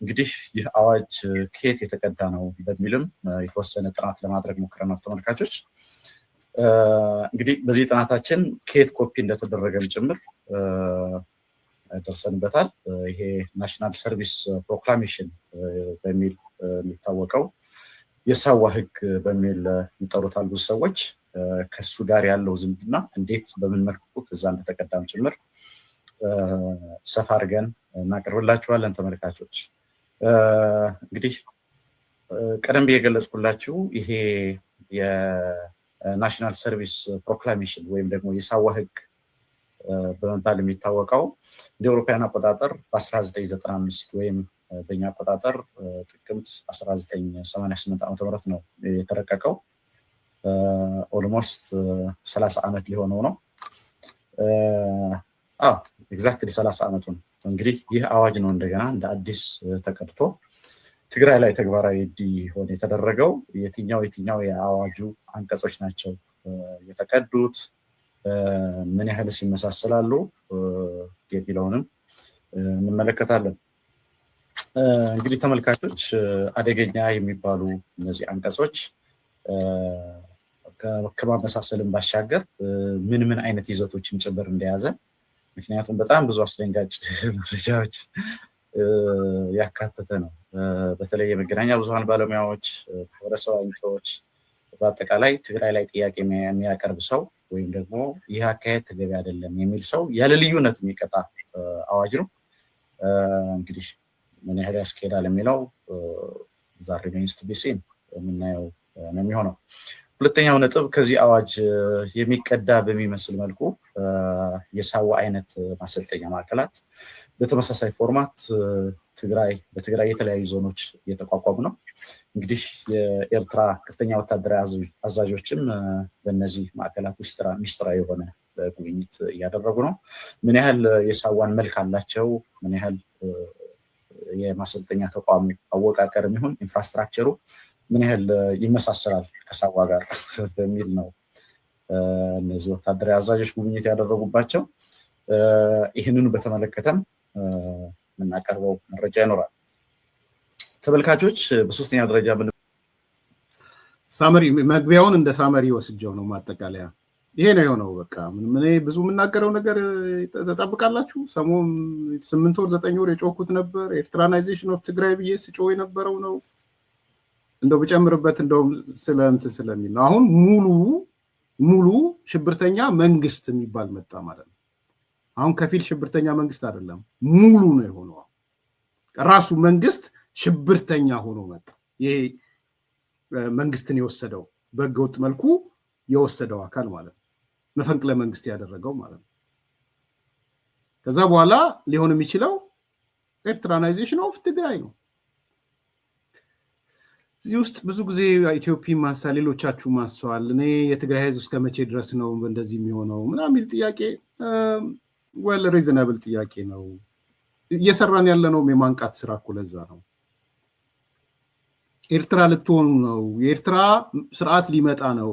እንግዲህ ይህ አዋጅ ከየት የተቀዳ ነው በሚልም የተወሰነ ጥናት ለማድረግ ሞክረናል ተመልካቾች። እንግዲህ በዚህ ጥናታችን ከየት ኮፒ እንደተደረገም ጭምር ደርሰንበታል። ይሄ ናሽናል ሰርቪስ ፕሮክላሜሽን በሚል የሚታወቀው የሳዋ ሕግ በሚል ይጠሩታል ብዙ ሰዎች። ከሱ ጋር ያለው ዝምድና እንዴት በምን መልኩ ከዛ እንደተቀዳም ጭምር ሰፋ አድርገን እናቀርብላችኋለን ተመልካቾች። እንግዲህ ቀደም ብዬ የገለጽኩላችሁ ይሄ የናሽናል ሰርቪስ ፕሮክላሜሽን ወይም ደግሞ የሳዋ ሕግ በመባል የሚታወቀው እንደ አውሮፓውያን አቆጣጠር በ1995 ወይም በእኛ አቆጣጠር ጥቅምት 1988 ዓ.ም ነው የተረቀቀው። ኦልሞስት 30 ዓመት ሊሆነው ነው። ኤግዛክትሊ 30 ዓመቱን። እንግዲህ ይህ አዋጅ ነው እንደገና እንደ አዲስ ተቀድቶ ትግራይ ላይ ተግባራዊ እንዲሆን የተደረገው። የትኛው የአዋጁ አንቀጾች ናቸው የተቀዱት፣ ምን ያህልስ ይመሳሰላሉ የሚለውንም እንመለከታለን። እንግዲህ ተመልካቾች አደገኛ የሚባሉ እነዚህ አንቀጾች ከማመሳሰልን ባሻገር ምን አይነት ይዘቶችን ጭምር እንደያዘ፣ ምክንያቱም በጣም ብዙ አስደንጋጭ መረጃዎች ያካተተ ነው። በተለይ የመገናኛ ብዙሃን ባለሙያዎች፣ ማህበረሰብ አንቂዎች፣ በአጠቃላይ ትግራይ ላይ ጥያቄ የሚያቀርብ ሰው ወይም ደግሞ ይህ አካሄድ ተገቢ አይደለም የሚል ሰው ያለ ልዩነት የሚቀጣ አዋጅ ነው። እንግዲህ ምን ያህል ያስኬዳል የሚለው ዛሬ ሚኒስትር ቢሲን የምናየው ነው የሚሆነው። ሁለተኛው ነጥብ ከዚህ አዋጅ የሚቀዳ በሚመስል መልኩ የሳዋ አይነት ማሰልጠኛ ማዕከላት በተመሳሳይ ፎርማት በትግራይ የተለያዩ ዞኖች እየተቋቋሙ ነው። እንግዲህ የኤርትራ ከፍተኛ ወታደራዊ አዛዦችም በእነዚህ ማዕከላት ውስጥ ሚስጥራዊ የሆነ ጉብኝት እያደረጉ ነው። ምን ያህል የሳዋን መልክ አላቸው፣ ምን ያህል የማሰልጠኛ ተቋም አወቃቀር የሚሆን ኢንፍራስትራክቸሩ ምን ያህል ይመሳሰላል ከሳዋ ጋር በሚል ነው እነዚህ ወታደራዊ አዛዦች ጉብኝት ያደረጉባቸው። ይህንኑ በተመለከተም የምናቀርበው መረጃ ይኖራል። ተመልካቾች በሶስተኛ ደረጃ ሳመሪ መግቢያውን እንደ ሳመሪ ወስጀው ነው ማጠቃለያ ይሄ ነው የሆነው። በቃ ምን ብዙ የምናገረው ነገር ተጠብቃላችሁ። ሰሞን 8 ወር 9 ወር የጮኩት ነበር ኤርትራናይዜሽን ኦፍ ትግራይ ብዬ ስጮህ የነበረው ነው። እንደው ብጨምርበት እንደውም ስለሚል ነው። አሁን ሙሉ ሽብርተኛ መንግስት የሚባል መጣ ማለት ነው። አሁን ከፊል ሽብርተኛ መንግስት አይደለም፣ ሙሉ ነው የሆነው። ራሱ መንግስት ሽብርተኛ ሆኖ መጣ። ይሄ መንግስትን የወሰደው በህገወጥ መልኩ የወሰደው አካል ማለት ነው፣ መፈንቅለ መንግስት ያደረገው ማለት ነው። ከዛ በኋላ ሊሆን የሚችለው ኤርትራናይዜሽን ኦፍ ትግራይ ነው። እዚህ ውስጥ ብዙ ጊዜ ኢትዮጵያ ማንሳ ሌሎቻችሁ ማስተዋል እኔ የትግራይ ህዝብ እስከ መቼ ድረስ ነው እንደዚህ የሚሆነው ምናምን የሚል ጥያቄ ወል ሪዝናብል ጥያቄ ነው። እየሰራን ያለነው የማንቃት ስራ እኮ ለዛ ነው። ኤርትራ ልትሆኑ ነው፣ የኤርትራ ስርዓት ሊመጣ ነው፣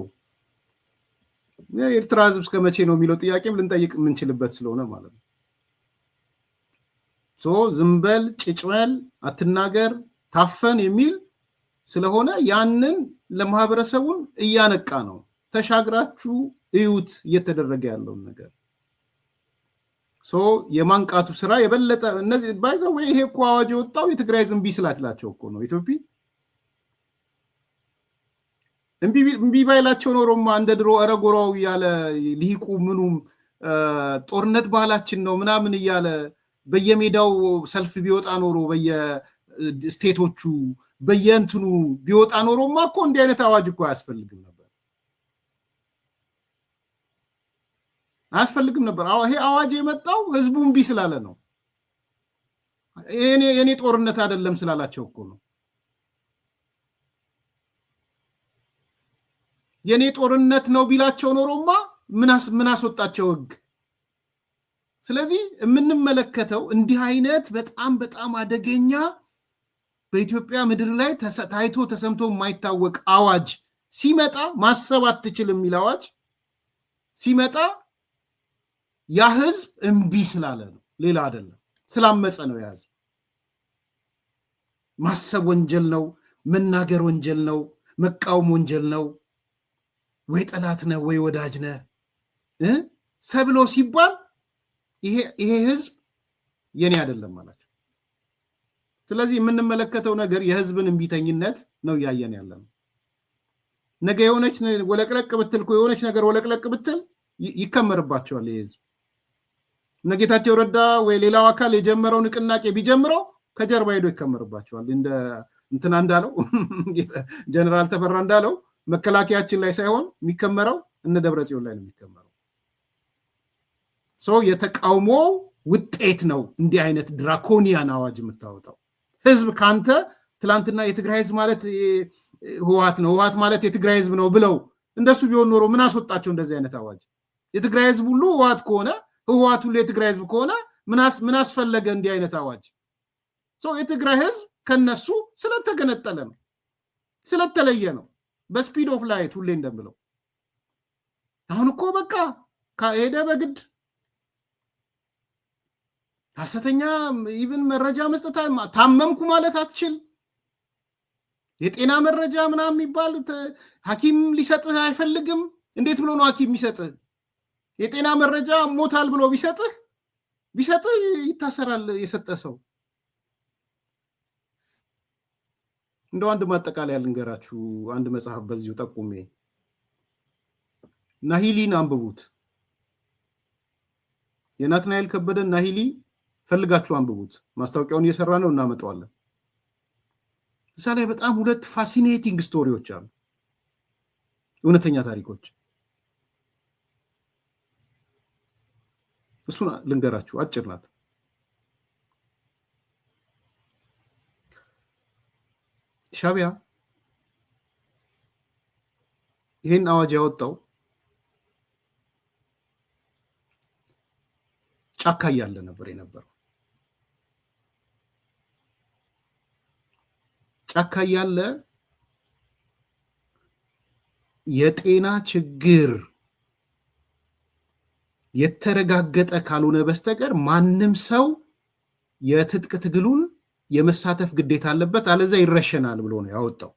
የኤርትራ ህዝብ እስከ መቼ ነው የሚለው ጥያቄም ልንጠይቅ የምንችልበት ስለሆነ ማለት ነው። ዝም በል ጭጭበል አትናገር ታፈን የሚል ስለሆነ ያንን ለማህበረሰቡን እያነቃ ነው። ተሻግራችሁ እዩት እየተደረገ ያለውን ነገር። የማንቃቱ ስራ የበለጠ እነዚህ ባይዘው ይሄ እኮ አዋጅ የወጣው የትግራይ ዝምቢ ስላላቸው እኮ ነው። ኢትዮጵያ እምቢ ባይላቸው ኖሮማ እንደ ድሮ እረጎራው እያለ ሊሂቁ ምኑም ጦርነት ባህላችን ነው ምናምን እያለ በየሜዳው ሰልፍ ቢወጣ ኖሮ በየስቴቶቹ በየእንትኑ ቢወጣ ኖሮማ እኮ እንዲህ አይነት አዋጅ እኮ አያስፈልግም ነበር። ይሄ አዋጅ የመጣው ህዝቡ እምቢ ስላለ ነው። የኔ ጦርነት አይደለም ስላላቸው እኮ ነው። የኔ ጦርነት ነው ቢላቸው ኖሮማ ምን አስወጣቸው ህግ? ስለዚህ የምንመለከተው እንዲህ አይነት በጣም በጣም አደገኛ በኢትዮጵያ ምድር ላይ ታይቶ ተሰምቶ የማይታወቅ አዋጅ ሲመጣ ማሰብ አትችልም የሚል አዋጅ ሲመጣ ያ ህዝብ እምቢ ስላለ ነው፣ ሌላ አይደለም። ስላመፀ ነው የያዘ። ማሰብ ወንጀል ነው፣ መናገር ወንጀል ነው፣ መቃወም ወንጀል ነው። ወይ ጠላት ነህ ወይ ወዳጅ ነህ ሰብሎ ሲባል ይሄ ህዝብ የኔ አይደለም ማለቸው። ስለዚህ የምንመለከተው ነገር የህዝብን እምቢተኝነት ነው እያየን ያለነው። ነገ የሆነች ወለቅለቅ ብትል የሆነች ነገር ወለቅለቅ ብትል ይከመርባቸዋል ይሄ ህዝብ። ጌታቸው ረዳ ወይ ሌላው አካል የጀመረው ንቅናቄ ቢጀምረው ከጀርባ ሄዶ ይከመርባቸዋል። እንትና እንዳለው ጀነራል ተፈራ እንዳለው መከላከያችን ላይ ሳይሆን የሚከመረው እነ ደብረጽዮን ላይ ነው የሚከመረው። የተቃውሞ ውጤት ነው እንዲህ አይነት ድራኮኒያን አዋጅ የምታወጣው። ህዝብ ካንተ ትላንትና የትግራይ ህዝብ ማለት ህወሓት ነው፣ ህወሓት ማለት የትግራይ ህዝብ ነው ብለው እንደሱ ቢሆን ኖሮ ምን አስወጣቸው እንደዚህ አይነት አዋጅ? የትግራይ ህዝብ ሁሉ ህወሓት ከሆነ ህወሓት ሁሉ የትግራይ ህዝብ ከሆነ ምን አስፈለገ እንዲህ አይነት አዋጅ? የትግራይ ህዝብ ከነሱ ስለተገነጠለ ነው፣ ስለተለየ ነው። በስፒድ ኦፍ ላይት ሁሌ እንደምለው አሁን እኮ በቃ ሄደ በግድ ሐሰተኛ ኢቭን መረጃ መስጠት ታመምኩ ማለት አትችል። የጤና መረጃ ምናምን የሚባል ሐኪም ሊሰጥህ አይፈልግም። እንዴት ብሎ ነው ሐኪም የሚሰጥህ? የጤና መረጃ ሞታል ብሎ ቢሰጥህ ይታሰራል የሰጠ ሰው። እንደው አንድ ማጠቃለያ ልንገራችሁ። አንድ መጽሐፍ በዚሁ ጠቁሜ ናሂሊን አንብቡት። የናትናኤል ከበደን ናሂሊ ፈልጋችሁ አንብቡት። ማስታወቂያውን እየሰራ ነው፣ እናመጣዋለን። እዛ ላይ በጣም ሁለት ፋሲኔቲንግ ስቶሪዎች አሉ፣ እውነተኛ ታሪኮች። እሱን ልንገራችሁ፣ አጭር ናት። ሻዕቢያ ይህን አዋጅ ያወጣው ጫካ እያለ ነበር የነበረው። ጫካ እያለ የጤና ችግር የተረጋገጠ ካልሆነ በስተቀር ማንም ሰው የትጥቅ ትግሉን የመሳተፍ ግዴታ አለበት፣ አለዛ ይረሸናል ብሎ ነው ያወጣው።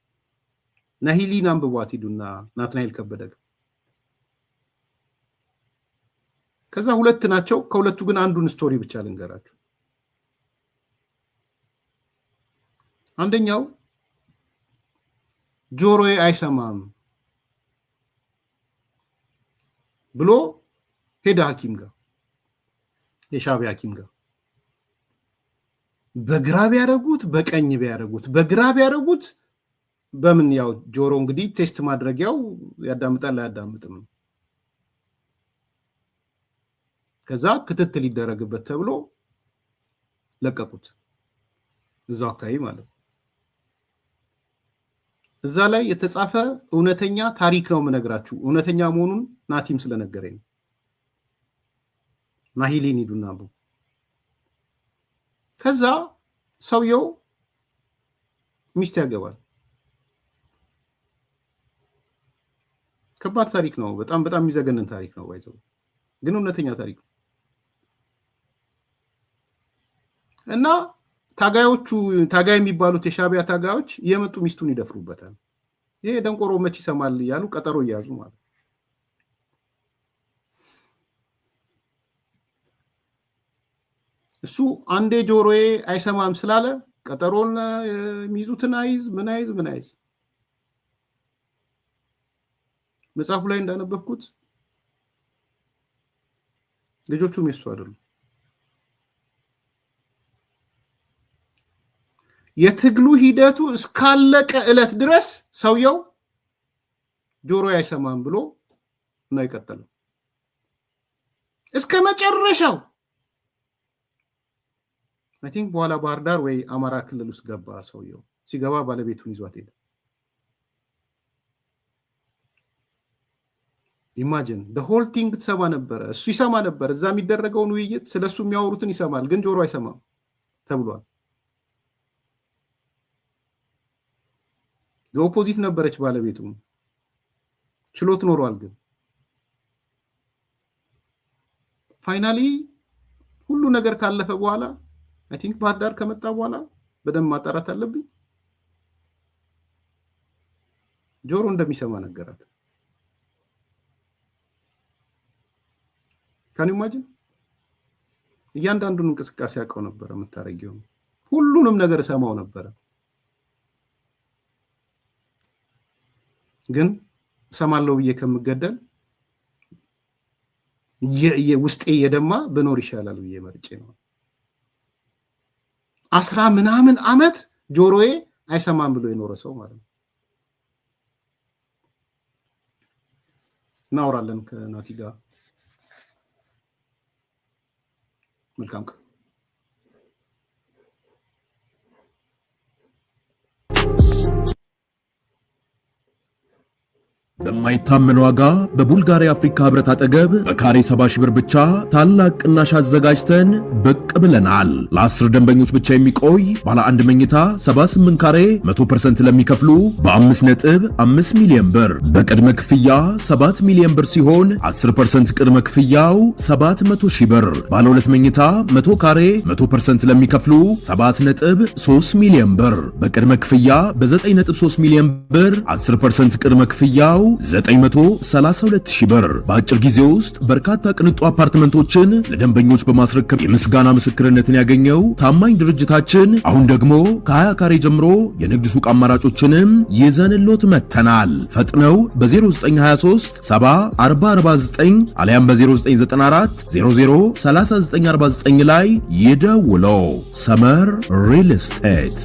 ናሂሊን አንብቧት ሂዱና ናትናኤል ከበደ። ከዛ ሁለት ናቸው። ከሁለቱ ግን አንዱን ስቶሪ ብቻ ልንገራችሁ። አንደኛው ጆሮዬ አይሰማም ብሎ ሄደ ሐኪም ጋር፣ የሻዕቢያ ሐኪም ጋር። በግራ ቢያደርጉት በቀኝ ቢያደርጉት፣ በግራ ቢያደርጉት በምን ያው ጆሮ እንግዲህ ቴስት ማድረጊያው ያዳምጣል አያዳምጥም። ከዛ ክትትል ይደረግበት ተብሎ ለቀቁት፣ እዛው አካባቢ ማለት ነው። እዛ ላይ የተጻፈ እውነተኛ ታሪክ ነው የምነግራችሁ። እውነተኛ መሆኑን ናቲም ስለነገረኝ ነው። ናሂሊን ሂዱና አንብቡ። ከዛ ሰውየው ሚስት ያገባል። ከባድ ታሪክ ነው። በጣም በጣም የሚዘገንን ታሪክ ነው። ባይዘው ግን እውነተኛ ታሪክ ነው። እና ታጋይ የሚባሉት የሻዕቢያ ታጋዮች የመጡ ሚስቱን ይደፍሩበታል። ይሄ ደንቆሮ መች ይሰማል እያሉ ቀጠሮ እያያዙ ማለት። እሱ አንዴ ጆሮዬ አይሰማም ስላለ ቀጠሮን የሚይዙትን አይዝ ምን አይዝ መጽሐፉ ላይ እንዳነበብኩት ልጆቹም የሱ አይደሉም። የትግሉ ሂደቱ እስካለቀ ዕለት ድረስ ሰውየው ጆሮ አይሰማም ብሎ ነው የቀጠለው እስከ መጨረሻው። አይ ቲንክ በኋላ ባህር ዳር ወይ አማራ ክልል ውስጥ ገባ። ሰውየው ሲገባ ባለቤቱን ይዟት ሄደ። ኢማጂን the whole thing ትሰማ ነበር፣ እሱ ይሰማ ነበር። እዛ የሚደረገውን ውይይት ስለሱ የሚያወሩትን ይሰማል፣ ግን ጆሮ አይሰማም ተብሏል። ኦፖዚት ነበረች ባለቤቱ፣ ችሎት ኖሯል። ግን ፋይናሊ ሁሉ ነገር ካለፈ በኋላ አይ ቲንክ ባህር ዳር ከመጣ በኋላ በደንብ ማጣራት አለብኝ ጆሮ እንደሚሰማ ነገራት። ካን ኢማጂን እያንዳንዱን እንቅስቃሴ ያውቀው ነበር የምታረጊው፣ ሁሉንም ነገር ሰማው ነበር። ግን ሰማለው ብዬ ከምገደል ውስጤ የደማ በኖር ይሻላል ብዬ መርጬ ነው። 10 ምናምን ዓመት ጆሮዬ አይሰማም ብሎ የኖረ ሰው ማለት ነው። እናወራለን ከናቲ ጋር። መልካም ቀን። በማይታመን ዋጋ በቡልጋሪያ አፍሪካ ህብረት አጠገብ በካሬ 70 ሺህ ብር ብቻ ታላቅ ቅናሽ አዘጋጅተን ብቅ ብለናል። ለ10 ደንበኞች ብቻ የሚቆይ ባለ 1 መኝታ 78 ካሬ 100% ለሚከፍሉ በ5.5 ሚሊዮን ብር በቅድመ ክፍያ 7 ሚሊዮን ብር ሲሆን 10% ቅድመ ክፍያው 700 ሺህ ብር። ባለ 2 መኝታ 100 ካሬ 100% ለሚከፍሉ 7.3 ሚሊዮን ብር በቅድመ ክፍያ በ9.3 ሚሊዮን ብር 10% ቅድመ ክፍያው 932 ሺህ ብር። በአጭር ጊዜ ውስጥ በርካታ ቅንጡ አፓርትመንቶችን ለደንበኞች በማስረከብ የምስጋና ምስክርነትን ያገኘው ታማኝ ድርጅታችን አሁን ደግሞ ከ20 ካሬ ጀምሮ የንግድ ሱቅ አማራጮችንም ይዘንሎት መተናል። ፈጥነው በ0923 70 አሊያም በ0994 003949 ላይ ይደውለው። ሰመር ሪል ስቴት